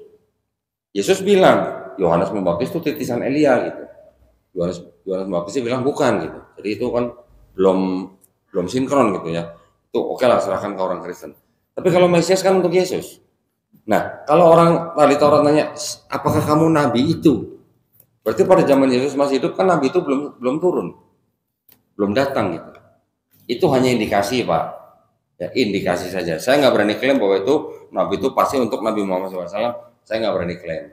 Yesus bilang, Yohanes Pembaptis itu titisan Elia gitu. Yohanes Pembaptis bilang bukan gitu. Jadi itu kan belum sinkron gitu ya. Itu oke lah, serahkan ke orang Kristen. Tapi kalau Mesias kan untuk Yesus. Nah, kalau orang ahli Taurat nanya, apakah kamu nabi itu? Berarti pada zaman Yesus masih hidup kan nabi itu belum turun, belum datang gitu. Itu hanya indikasi, Pak. Ya, indikasi saja. Saya nggak berani klaim bahwa itu nabi itu pasti untuk Nabi Muhammad SAW. Saya nggak berani klaim.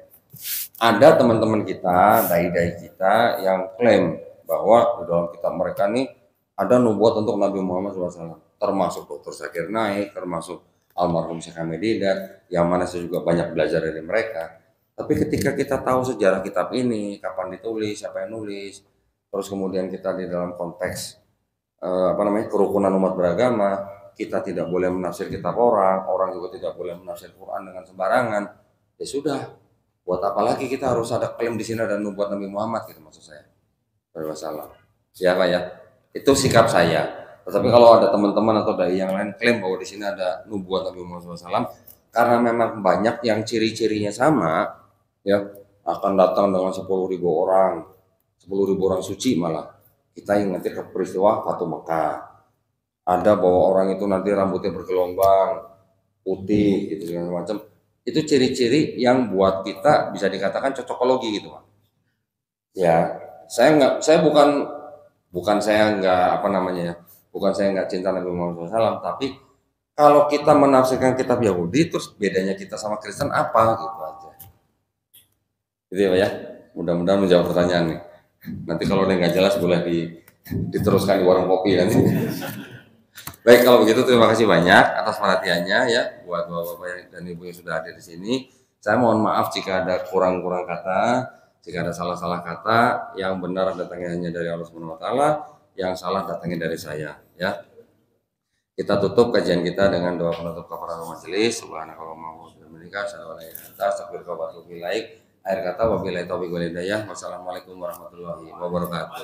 Ada teman-teman kita, dai-dai kita yang klaim bahwa di dalam kitab mereka nih ada nubuat untuk Nabi Muhammad SAW. Termasuk Dr. Zakir Naik, termasuk almarhum Syekh Hamid Didat, yang mana saya juga banyak belajar dari mereka. Tapi ketika kita tahu sejarah kitab ini, kapan ditulis, siapa yang nulis, terus kemudian kita di dalam konteks kerukunan umat beragama, kita tidak boleh menafsir kitab orang juga tidak boleh menafsir Quran dengan sembarangan. Ya sudah, buat apa lagi kita harus ada klaim di sini ada nubuat Nabi Muhammad gitu maksud saya. Bermasalah. Siapa ya? Itu sikap saya. Tetapi kalau ada teman-teman atau dai yang lain klaim bahwa di sini ada nubuat Nabi Muhammad SAW, karena memang banyak yang ciri-cirinya sama, ya akan datang dengan 10.000 orang, 10.000 orang suci malah. Kita ingat ke peristiwa Fatu Mekah. Ada bahwa orang itu nanti rambutnya bergelombang, putih, gitu segala macam. Itu ciri-ciri yang buat kita bisa dikatakan cocokologi gitu, Pak. Ya, saya bukan saya nggak cinta Nabi Muhammad SAW, tapi kalau kita menafsirkan kitab Yahudi, terus bedanya kita sama Kristen apa gitu aja. Gitu ya Pak ya, mudah-mudahan menjawab pertanyaan nih. Nanti kalau udah nggak jelas boleh diteruskan di warung kopi nanti. Baik, kalau begitu terima kasih banyak atas perhatiannya ya buat bapak-bapak dan ibu yang sudah hadir di sini. Saya mohon maaf jika ada kurang-kurang kata, jika ada salah-salah kata. Yang benar datangnya hanya dari Allah Subhanahu wa taala, yang salah datangnya dari saya ya. Kita tutup kajian kita dengan doa penutup kafaratul majelis. Subhanakallahumma wa bihamdika asyhadu an la ilaha illa anta astaghfiruka wa atubu ilaik. Akhir kata wabillahi taufiq wal hidayah. Wassalamualaikum warahmatullahi wabarakatuh.